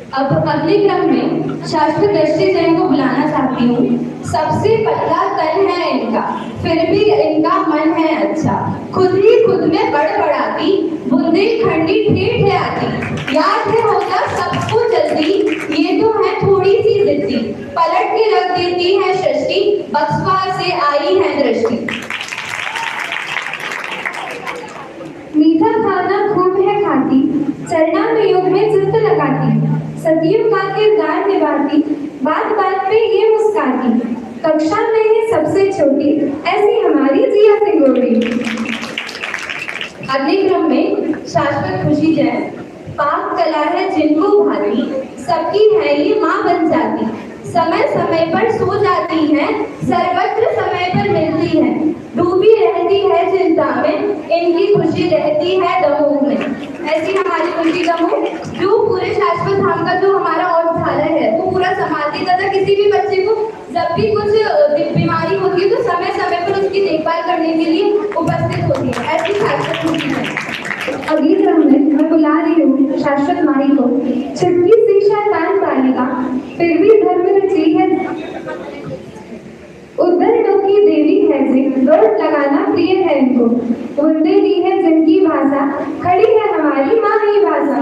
अब अगले क्रम में शाश्वत दृष्टि जैन को बुलाना चाहती हूँ। सबसे पतला तन है इनका, फिर भी इनका मन है अच्छा। खुद ही खुद में बड़बड़ाती, बुंदेलखंडी ठेठ है आती। याद है होता सबको जल्दी, ये तो है थोड़ी सी जिद्दी। पलट के रख देती है सृष्टि, बक्सवा से आई है दृष्टि। मीठा खाना खूब है खाती, चरणानुयोग में चित्त लगाती। सदियों का किरदार निभाती, बात बात पे ये मुस्काती। कक्षा में है सबसे छोटी, ऐसी हमारी जिया सिंगोड़ी। अगले क्रम में शाश्वत खुशी जैन। पाक कला है जिनको भाती, सबकी है ये माँ बन जाती। समय समय पर सो जाती है, सर्वत्र समय पर मिलती है। डूबी रहती है चिंता में, इनकी खुशी रहती है दमोह में। ऐसी हमारी खुशी दमोह जो पूरे शाश्वत धाम का जो हमारा औषधालय है वो पूरा संभालती तथा किसी भी बच्चे को जब भी कुछ बीमारी होती है तो समय समय पर उसकी देखभाल करने के लिए उपस्थित होती है। ऐसी शाश्वत खुशी है। अगली क्रम में मैं बुला रही हूँ शाश्वत माई को। छुटकी सी शैतान बालिका, फिर भी धर्म रची है। उद्धरणों की देवी है जी, दौड़ लगाना प्रिय है इनको। बुंदेली है जिनकी भाषा, खड़ी है हमारी माँ की भाषा।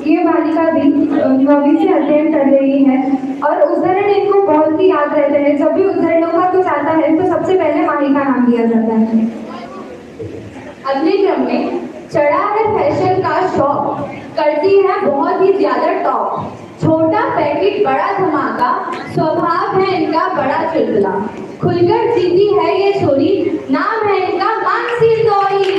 ये बालिका भी 9वीं से अध्ययन कर रही है और उद्धरण इनको बहुत ही याद रहते हैं। जब भी उद्धरणों का कुछ आता है तो सबसे पहले माही का नाम लिया जाता है। अगले क्रम में चढ़ा है फैशन का शौक, करती है बहुत ही ज्यादा टॉप। छोटा पैकेट बड़ा धमाका, स्वभाव है इनका बड़ा चुलबुला। खुलकर जीती है ये छोरी, नाम है इनका मानसी दौरी।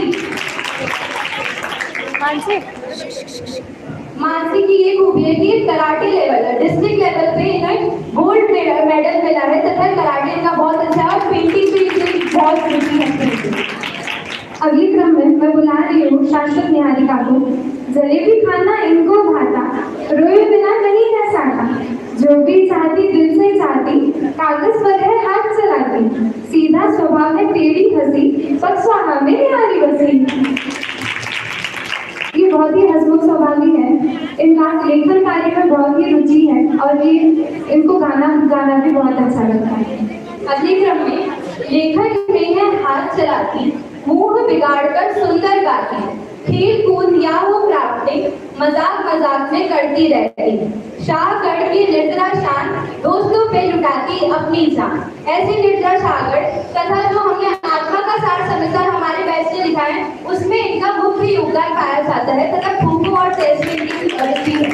मानसी की ये खूबी है कि कराटे लेवल डिस्ट्रिक्ट लेवल पे इन्हें गोल्ड मेडल मिला है तथा कराटे इनका बहुत अच्छा है और पेंटिंग भी इनकी बहुत रुचि है। अगली क्रम में मैं बुला रही हूँ शाश्वत निहारिका को। जलेबी खाना इनको भाता, रोए बिना नहीं रह साटा। जो भी चाहती दिल से चाहती, कागज पर है हाथ चलाती। सीधा स्वभाव है टेढ़ी हंसी, बक्सवा में निहारी बसी। ये बहुत ही हंसमुख स्वभावी है। इनका लेखन कार्य में बहुत ही रुचि है और ये इनको गाना भी बहुत अच्छा लगता है। अगले क्रम में लेखन में है हाथ चलाती, मुंह बिगाड़कर सुंदर गाती। खेल कूद या हो क्राफ्टिंग, मजाक मजाक में करती रहती। शाहगढ़ की निर्जरा शान, दोस्तों पे लुटाती अपनी जान। ऐसे निर्जरा शाहगढ़ तथा जो हमने आत्मा का सार समिसार हमारे बैच से लिखा है उसमें इनका मुख्य योगदान पाया जाता है तथा खो-खो और टेस्ट की रुचि है।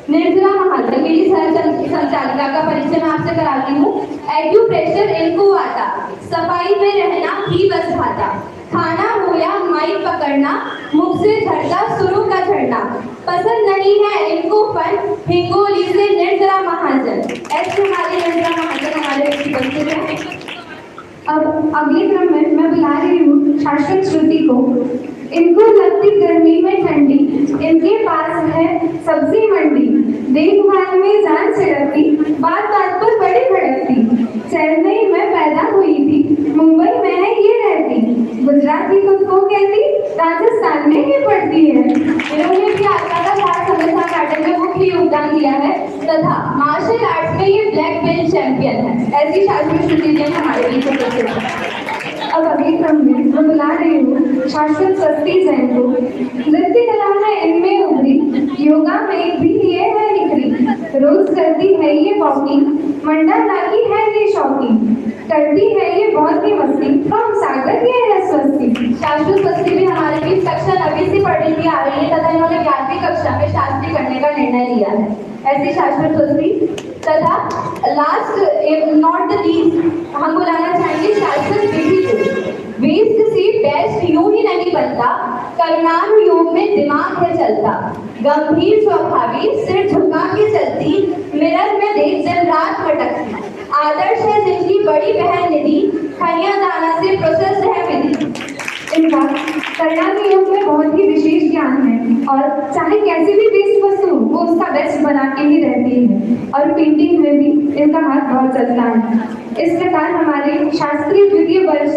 निर्जरा महाजन मेरी संचालिका का परिचय मैं आपसे कराती हूँ। एक्यूप्रेशर इनको आता, सफाई में रहना ही बस भाता। खाना हो या माइक पकड़ना, मुख से झड़ता सुरों का झड़ना। पसंद नहीं है इनको फन, हिंगोली से निर्जरा महाजन। ऐसे हमारे निर्जरा महाजन हमारे उपस्थित हैं। अब अगले क्रम में मैं बुला रही हूँ शाश्वत श्रुति को। इनको लगती गर्मी में ठंडी, इनके पास है सब्जी मंडी। देखभाल में जान छिड़कती, बात बात पर बड़ी भड़कती। चेन्नई में पैदा हुई थी, मुंबई में है ये रहती। गुजराती खुद को कहती, राजस्थान में ये पढ़ती है। इन्होंने भी आत्मा का सार समिसार नाटक में मुख्य योगदान दिया है तथा मार्शल आर्ट्स में ये ब्लैक बेल्ट चैंपियन है। ऐसी शाश्वत श्रुति जैन हमारे बीच उपस्थित है। अब अगले क्रम में मैं बुला रही हूँ शाश्वत स्वस्ति जैन को। नृत्य कला है इनमें उभरी, योगा में भी ये है निखरी। रोज करती है ये वॉकिंग, मंडला की है ये शौकीन। करती है ये बहुत ही मस्ती, कम सागर ये है स्वस्ति। शाश्वत स्वस्ति भी हमारे बीच कक्षा 9वीं से पढ़ती आ रही है तथा इन्होंने 11वीं कक्षा में शास्त्री करने का निर्णय लिया है। ऐसी शाश्वत स्वस्ति तथा लास्ट नॉट द लीस्ट हम बुलाना चाहेंगे शाश्वत विधि को। वेस्ट से बेस्ट यूं ही नहीं बनता, करुणानुयोग में दिमाग है चलता। गंभीर स्वभावी सिर झुका के चलती, मिरर में देख दिन रात भटकती। आदर्श है जिनकी बड़ी बहन निधि, खनिया दाना से प्रोसेस है विधि। इनका करुणानुयोग योग में बहुत ही विशेष ज्ञान है और चाहे कैसी भी वेस्ट वस्तु वो उसका बेस्ट बना के ही रहती है और पेंटिंग में भी इनका हाथ बहुत चलता है। इस प्रकार हमारे शास्त्रीय द्वितीय वर्ष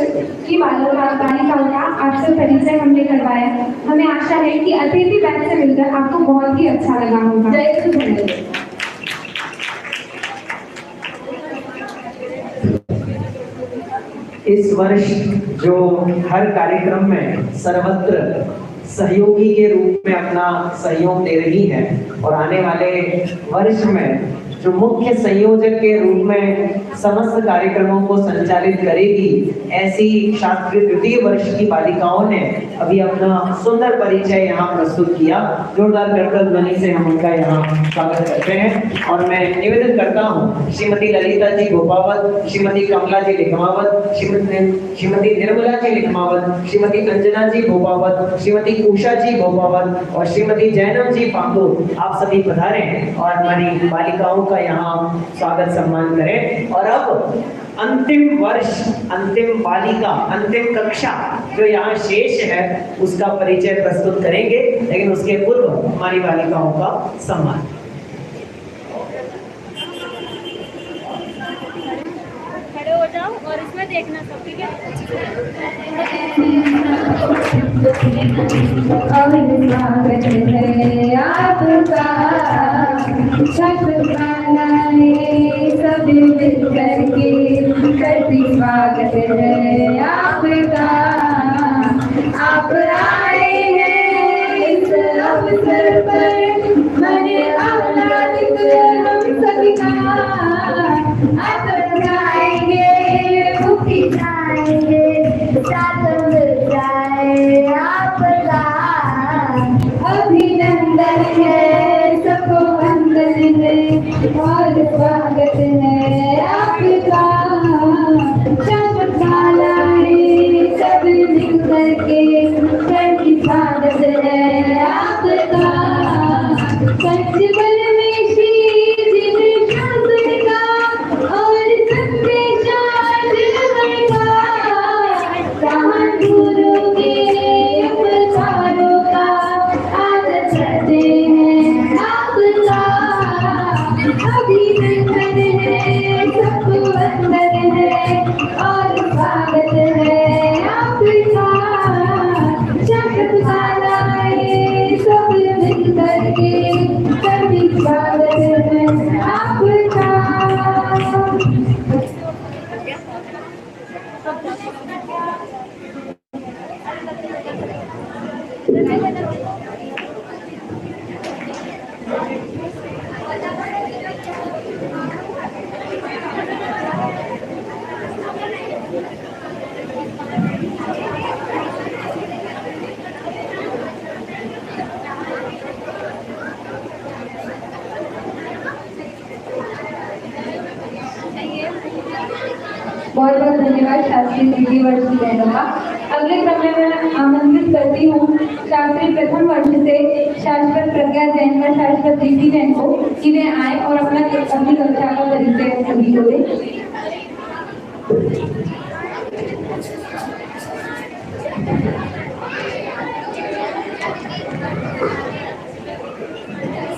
की बालिकाओं का आपसे परिचय हमने करवाया। हमें आशा है कि अतिथि बैच से मिलकर आपको बहुत ही अच्छा लगा होगा। जय गुरु। इस वर्ष जो हर कार्यक्रम में सर्वत्र सहयोगी के रूप में अपना सहयोग दे रही है और आने वाले वर्ष में जो मुख्य संयोजक के रूप में समस्त कार्यक्रमों को संचालित करेगी, ऐसी शास्त्री द्वितीय वर्ष की बालिकाओं ने अभी अपना सुंदर परिचय यहाँ प्रस्तुत किया। जोरदार करतल ध्वनि से हम उनका यहाँ स्वागत करते हैं। और मैं निवेदन करता हूँ श्रीमती ललिता जी गोपावत, श्रीमती कमला जी लिखमावत, श्रीमती निर्मला जी लिखमावत, श्रीमती अंजना जी गोपावत, श्रीमती उषा जी गोपावत और श्रीमती जैनम जी पांडु, आप सभी पधारें और हमारी बालिकाओं का यहाँ स्वागत सम्मान करें। और अब अंतिम वर्ष, अंतिम बालिका, अंतिम कक्षा जो यहाँ शेष है उसका परिचय प्रस्तुत करेंगे, लेकिन उसके पूर्व हमारी बालिकाओं का सम्मान। खड़े हो जाओ और इसमें देखना सब, ठीक है? स्वागत है आपका, सभी मिलकर के करती स्वागत है आपका। आप आए हैं इस अवसर पर, मने आह्लादित हम सभी का। आप गाएंगे, मुक्ति जाएंगे, साथ मिल जाए आपका। अभिनंदन है सबको, वंदन है और स्वागत है आपका। शाश्वत मालाएं सब मिल करके करती स्वागत है आपका। सच्चिबल में श्री जिन शास्त्र का और संदेशा जीवन का, जहाँ गुरु के उपकारों का आदर करते हैं आपका। अभिनंदन है सबको, वंदन है और स्वागत है आपका। शाश्वत मालाएं सब मिल करके सभी स्वागत है आपका। बहुत बहुत धन्यवाद शास्त्री द्वितीय वर्ष की बहनों का। अगले क्रम में मैं आमंत्रित करती हूँ शास्त्री प्रथम वर्ष से शाश्वत प्रज्ञा जैन व शाश्वत दीदी जैन को कि वे आए और अपनी कक्षा का परिचय सभी को दें।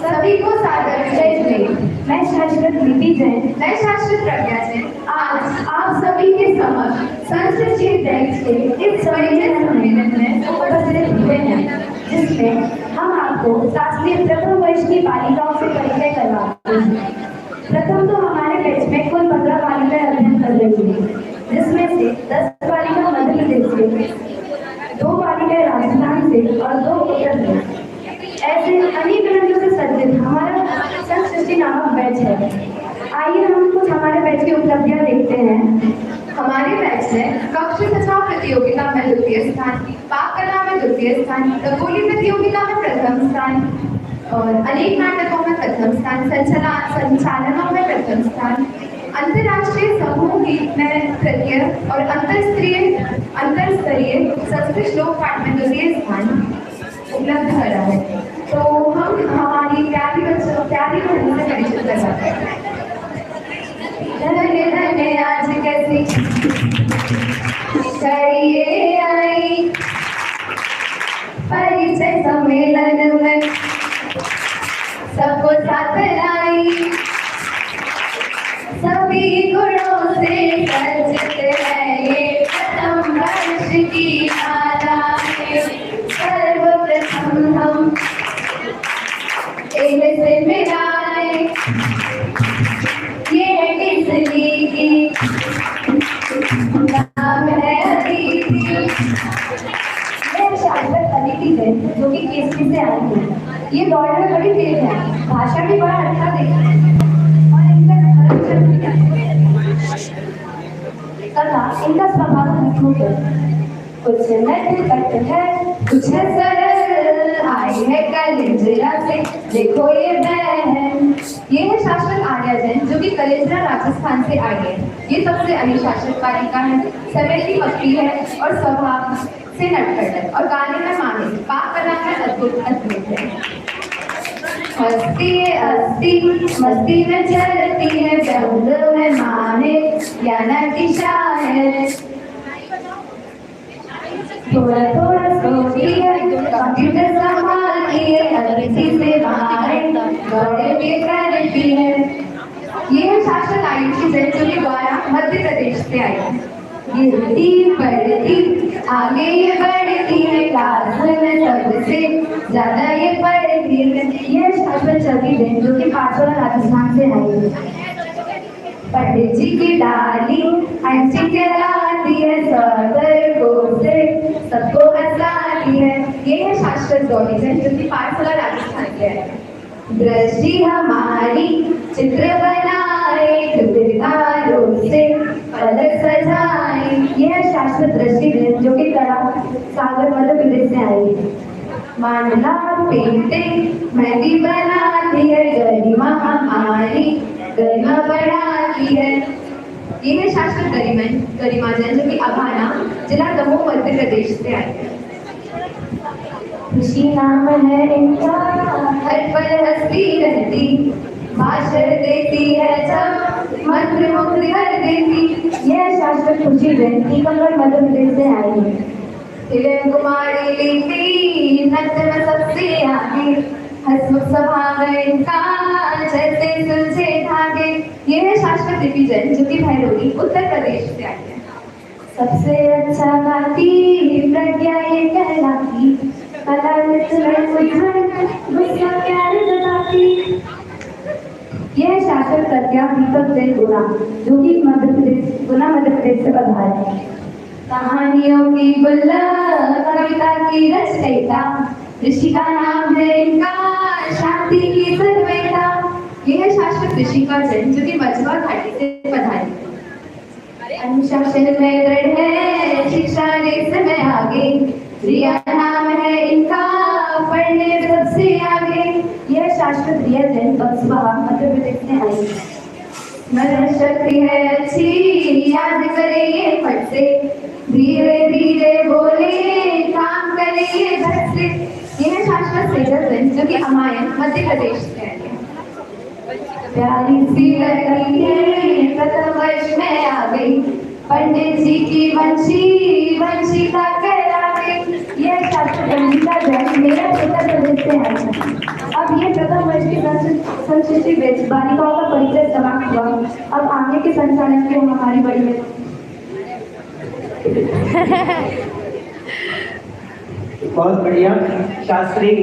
सभी को सादर जय जय। मैं शाश्वत दीदी जैन, मैं शाश्वत प्रज्ञा जैन आज आप सभी के समक्ष संस्कृत टेक्स्ट के इस परिचय सम्मेलन में उपस्थित हुए हैं, जिसमें हम आपको शास्त्रीय प्रथम वर्ष की बालिकाओं से परिचय करवाते हैं। प्रथम तो हमारे बैच में कुल 15 बालिकाएं अध्ययन कर रही हैं, जिसमें से 10 बालिका मध्य प्रदेश से, 2 बालिकाएं राजस्थान से और 2 उत्तर प्रदेश। ऐसे अनेक ग्रंथों से सज्जित हमारा संस्कृति नामक बैच है। आइए हम कुछ हमारे बैच की उपलब्धियां देखते हैं। हमारे बैच ने कक्ष तथा प्रतियोगिता में द्वितीय स्थान, पाक कला में द्वितीय स्थान, रंगोली प्रतियोगिता में प्रथम स्थान और अनेक नाटकों में प्रथम स्थान, संचालनों में प्रथम स्थान, अंतर्राष्ट्रीय समूह गीत में तृतीय और अंतरस्तरीय संस्कृत श्लोक पाठ में द्वितीय स्थान उपलब्ध करा है। तो हम हमारी प्यारी बच्चों से परिचित करवाते हैं। आज कैसी करिए आई परिचय सम्मेलन में सबको साथ लाई, सभी गुणों से सज्जित है ये प्रथम वर्ष की माला। कि केसरी से आई हैं। ये दौड़ में बड़ी तेज है, भाषा भी बड़ा अच्छा देती है और इनका तथा इनका स्वभाव मजबूत है। कुछ नटखट है, कुछ सरल, आई है कलेजरा से, देखो ये बहन। ये है शाश्वत आर्या जैन, जो कि कलेजरा राजस्थान से आई है। ये सबसे अनुशासित बालिका है, समय की पक्की है और स्वभाव से नटखट है और गाने में माने, पाक करना में अद्भुत है। हस्ती मस्ती में चलती है, बेहुद में माने या नटिशा है। थोड़ा थोड़ा सोचती है, कंप्यूटर संभालती है, अतिथि से बाहर दौड़े भी करती है। ये है शाश्वत आयुषी जैन, जो कि द्वारा मध्य प्रदेश से आई है। गिरती पढ़ती आगे ये बढ़ती है, क्लास में सबसे ज्यादा ये पढ़ती है। ये शाश्वत चौकी जैन, जो कि पाचोरा राजस्थान से आई है। पंडित जी की डाली हंसी कहलाती है, सौदर को से सबको हंसाती है। ये है शाश्वत गौरी जैन, जो कि पाठशाला राजस्थान के है। दृष्टि हमारी चित्र बनाए, चित्रकारों से पलक सजाए। ये है शाश्वत दृष्टि जैन, जो कि कला सागर मध्य प्रदेश से आई है। मांडला पेंटिंग मेहंदी बनाती है, गरिमा हमारी गरिमा बढ़ाती है। ये है शाश्वत गरिमा जैन, जो कि अभाना जिला दमोह मध्य प्रदेश से आई है। खुशी नाम है इनका, हर पल हंसती रहती, भाषण देती है जब मंत्र मुग्ध कर देती। यह शाश्वत खुशी जैन, टीकमगढ़ मध्य प्रदेश से आई है। हिरण कुमारी लिपि नृत्य में सबसे आगे, हंसमुख स्वभाव इनका जैसे सुलझे धागे। ये है शाश्वत लिपि जैन, जो कि भैरोली उत्तर प्रदेश से आई है। सबसे अच्छा गाती प्रज्ञा ये कहलाती, कला नृत्य में गुस्सा प्यार जताती। यह शाश्वत प्रज्ञा दीपक जैन गुना, जो कि गुना मध्य प्रदेश से पधारे हैं। कहानियों की गुल्लक कविता की रचयिता, ऋषि का नाम है इनका, शांति की सर्वेता। यह है शाश्वत ऋषिका जैन, जो कि मझवा घाटी से पधारी। अनुशासन में दृढ़ है, शिक्षा रेस में आगे, रिया नाम है इनका, पढ़ने में सबसे आगे। यह शाश्वत रिया जैन, बक्सवा मध्य प्रदेश से आई है। स्मरण शक्ति है अच्छी, याद करे ये फट से, धीरे धीरे बोले काम करे ये झट से। यह शाश्वत सेजल जैन, जो कि अमायन मध्य प्रदेश से आई है। प्यारी सी लड़की है, प्रथम वर्ष में आ गई, पंडित जी की वंशिका कहला गई। यह शाश्वत वंशिका जैन मेरा उत्तर प्रदेश से आई है। अब ये प्रथम वर्ष की संस्कृति बालिकाओं का परिचय समाप्त हुआ। अब आगे के संचालन की हमारी बड़ी बहुत बढ़िया। शास्त्री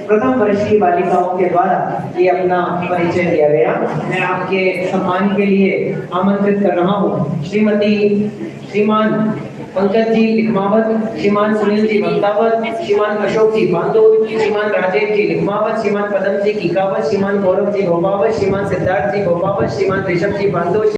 प्रथम वर्ष की बालिकाओं के द्वारा ये अपना परिचय दिया गया। मैं आपके सम्मान के लिए आमंत्रित कर रहा हूँ श्रीमान पंकज जी लिखमावत, श्रीमान सुनील जी भक्तावत, श्रीमान अशोक जी बांदोद, श्रीमान राजेश जी लिखमावत, श्रीमान पदम जी कीकावत, श्रीमान गौरव जी भोपावत, श्रीमान सिद्धार्थ जी भोपावत, श्रीमान ऋषभ जी बांदोद।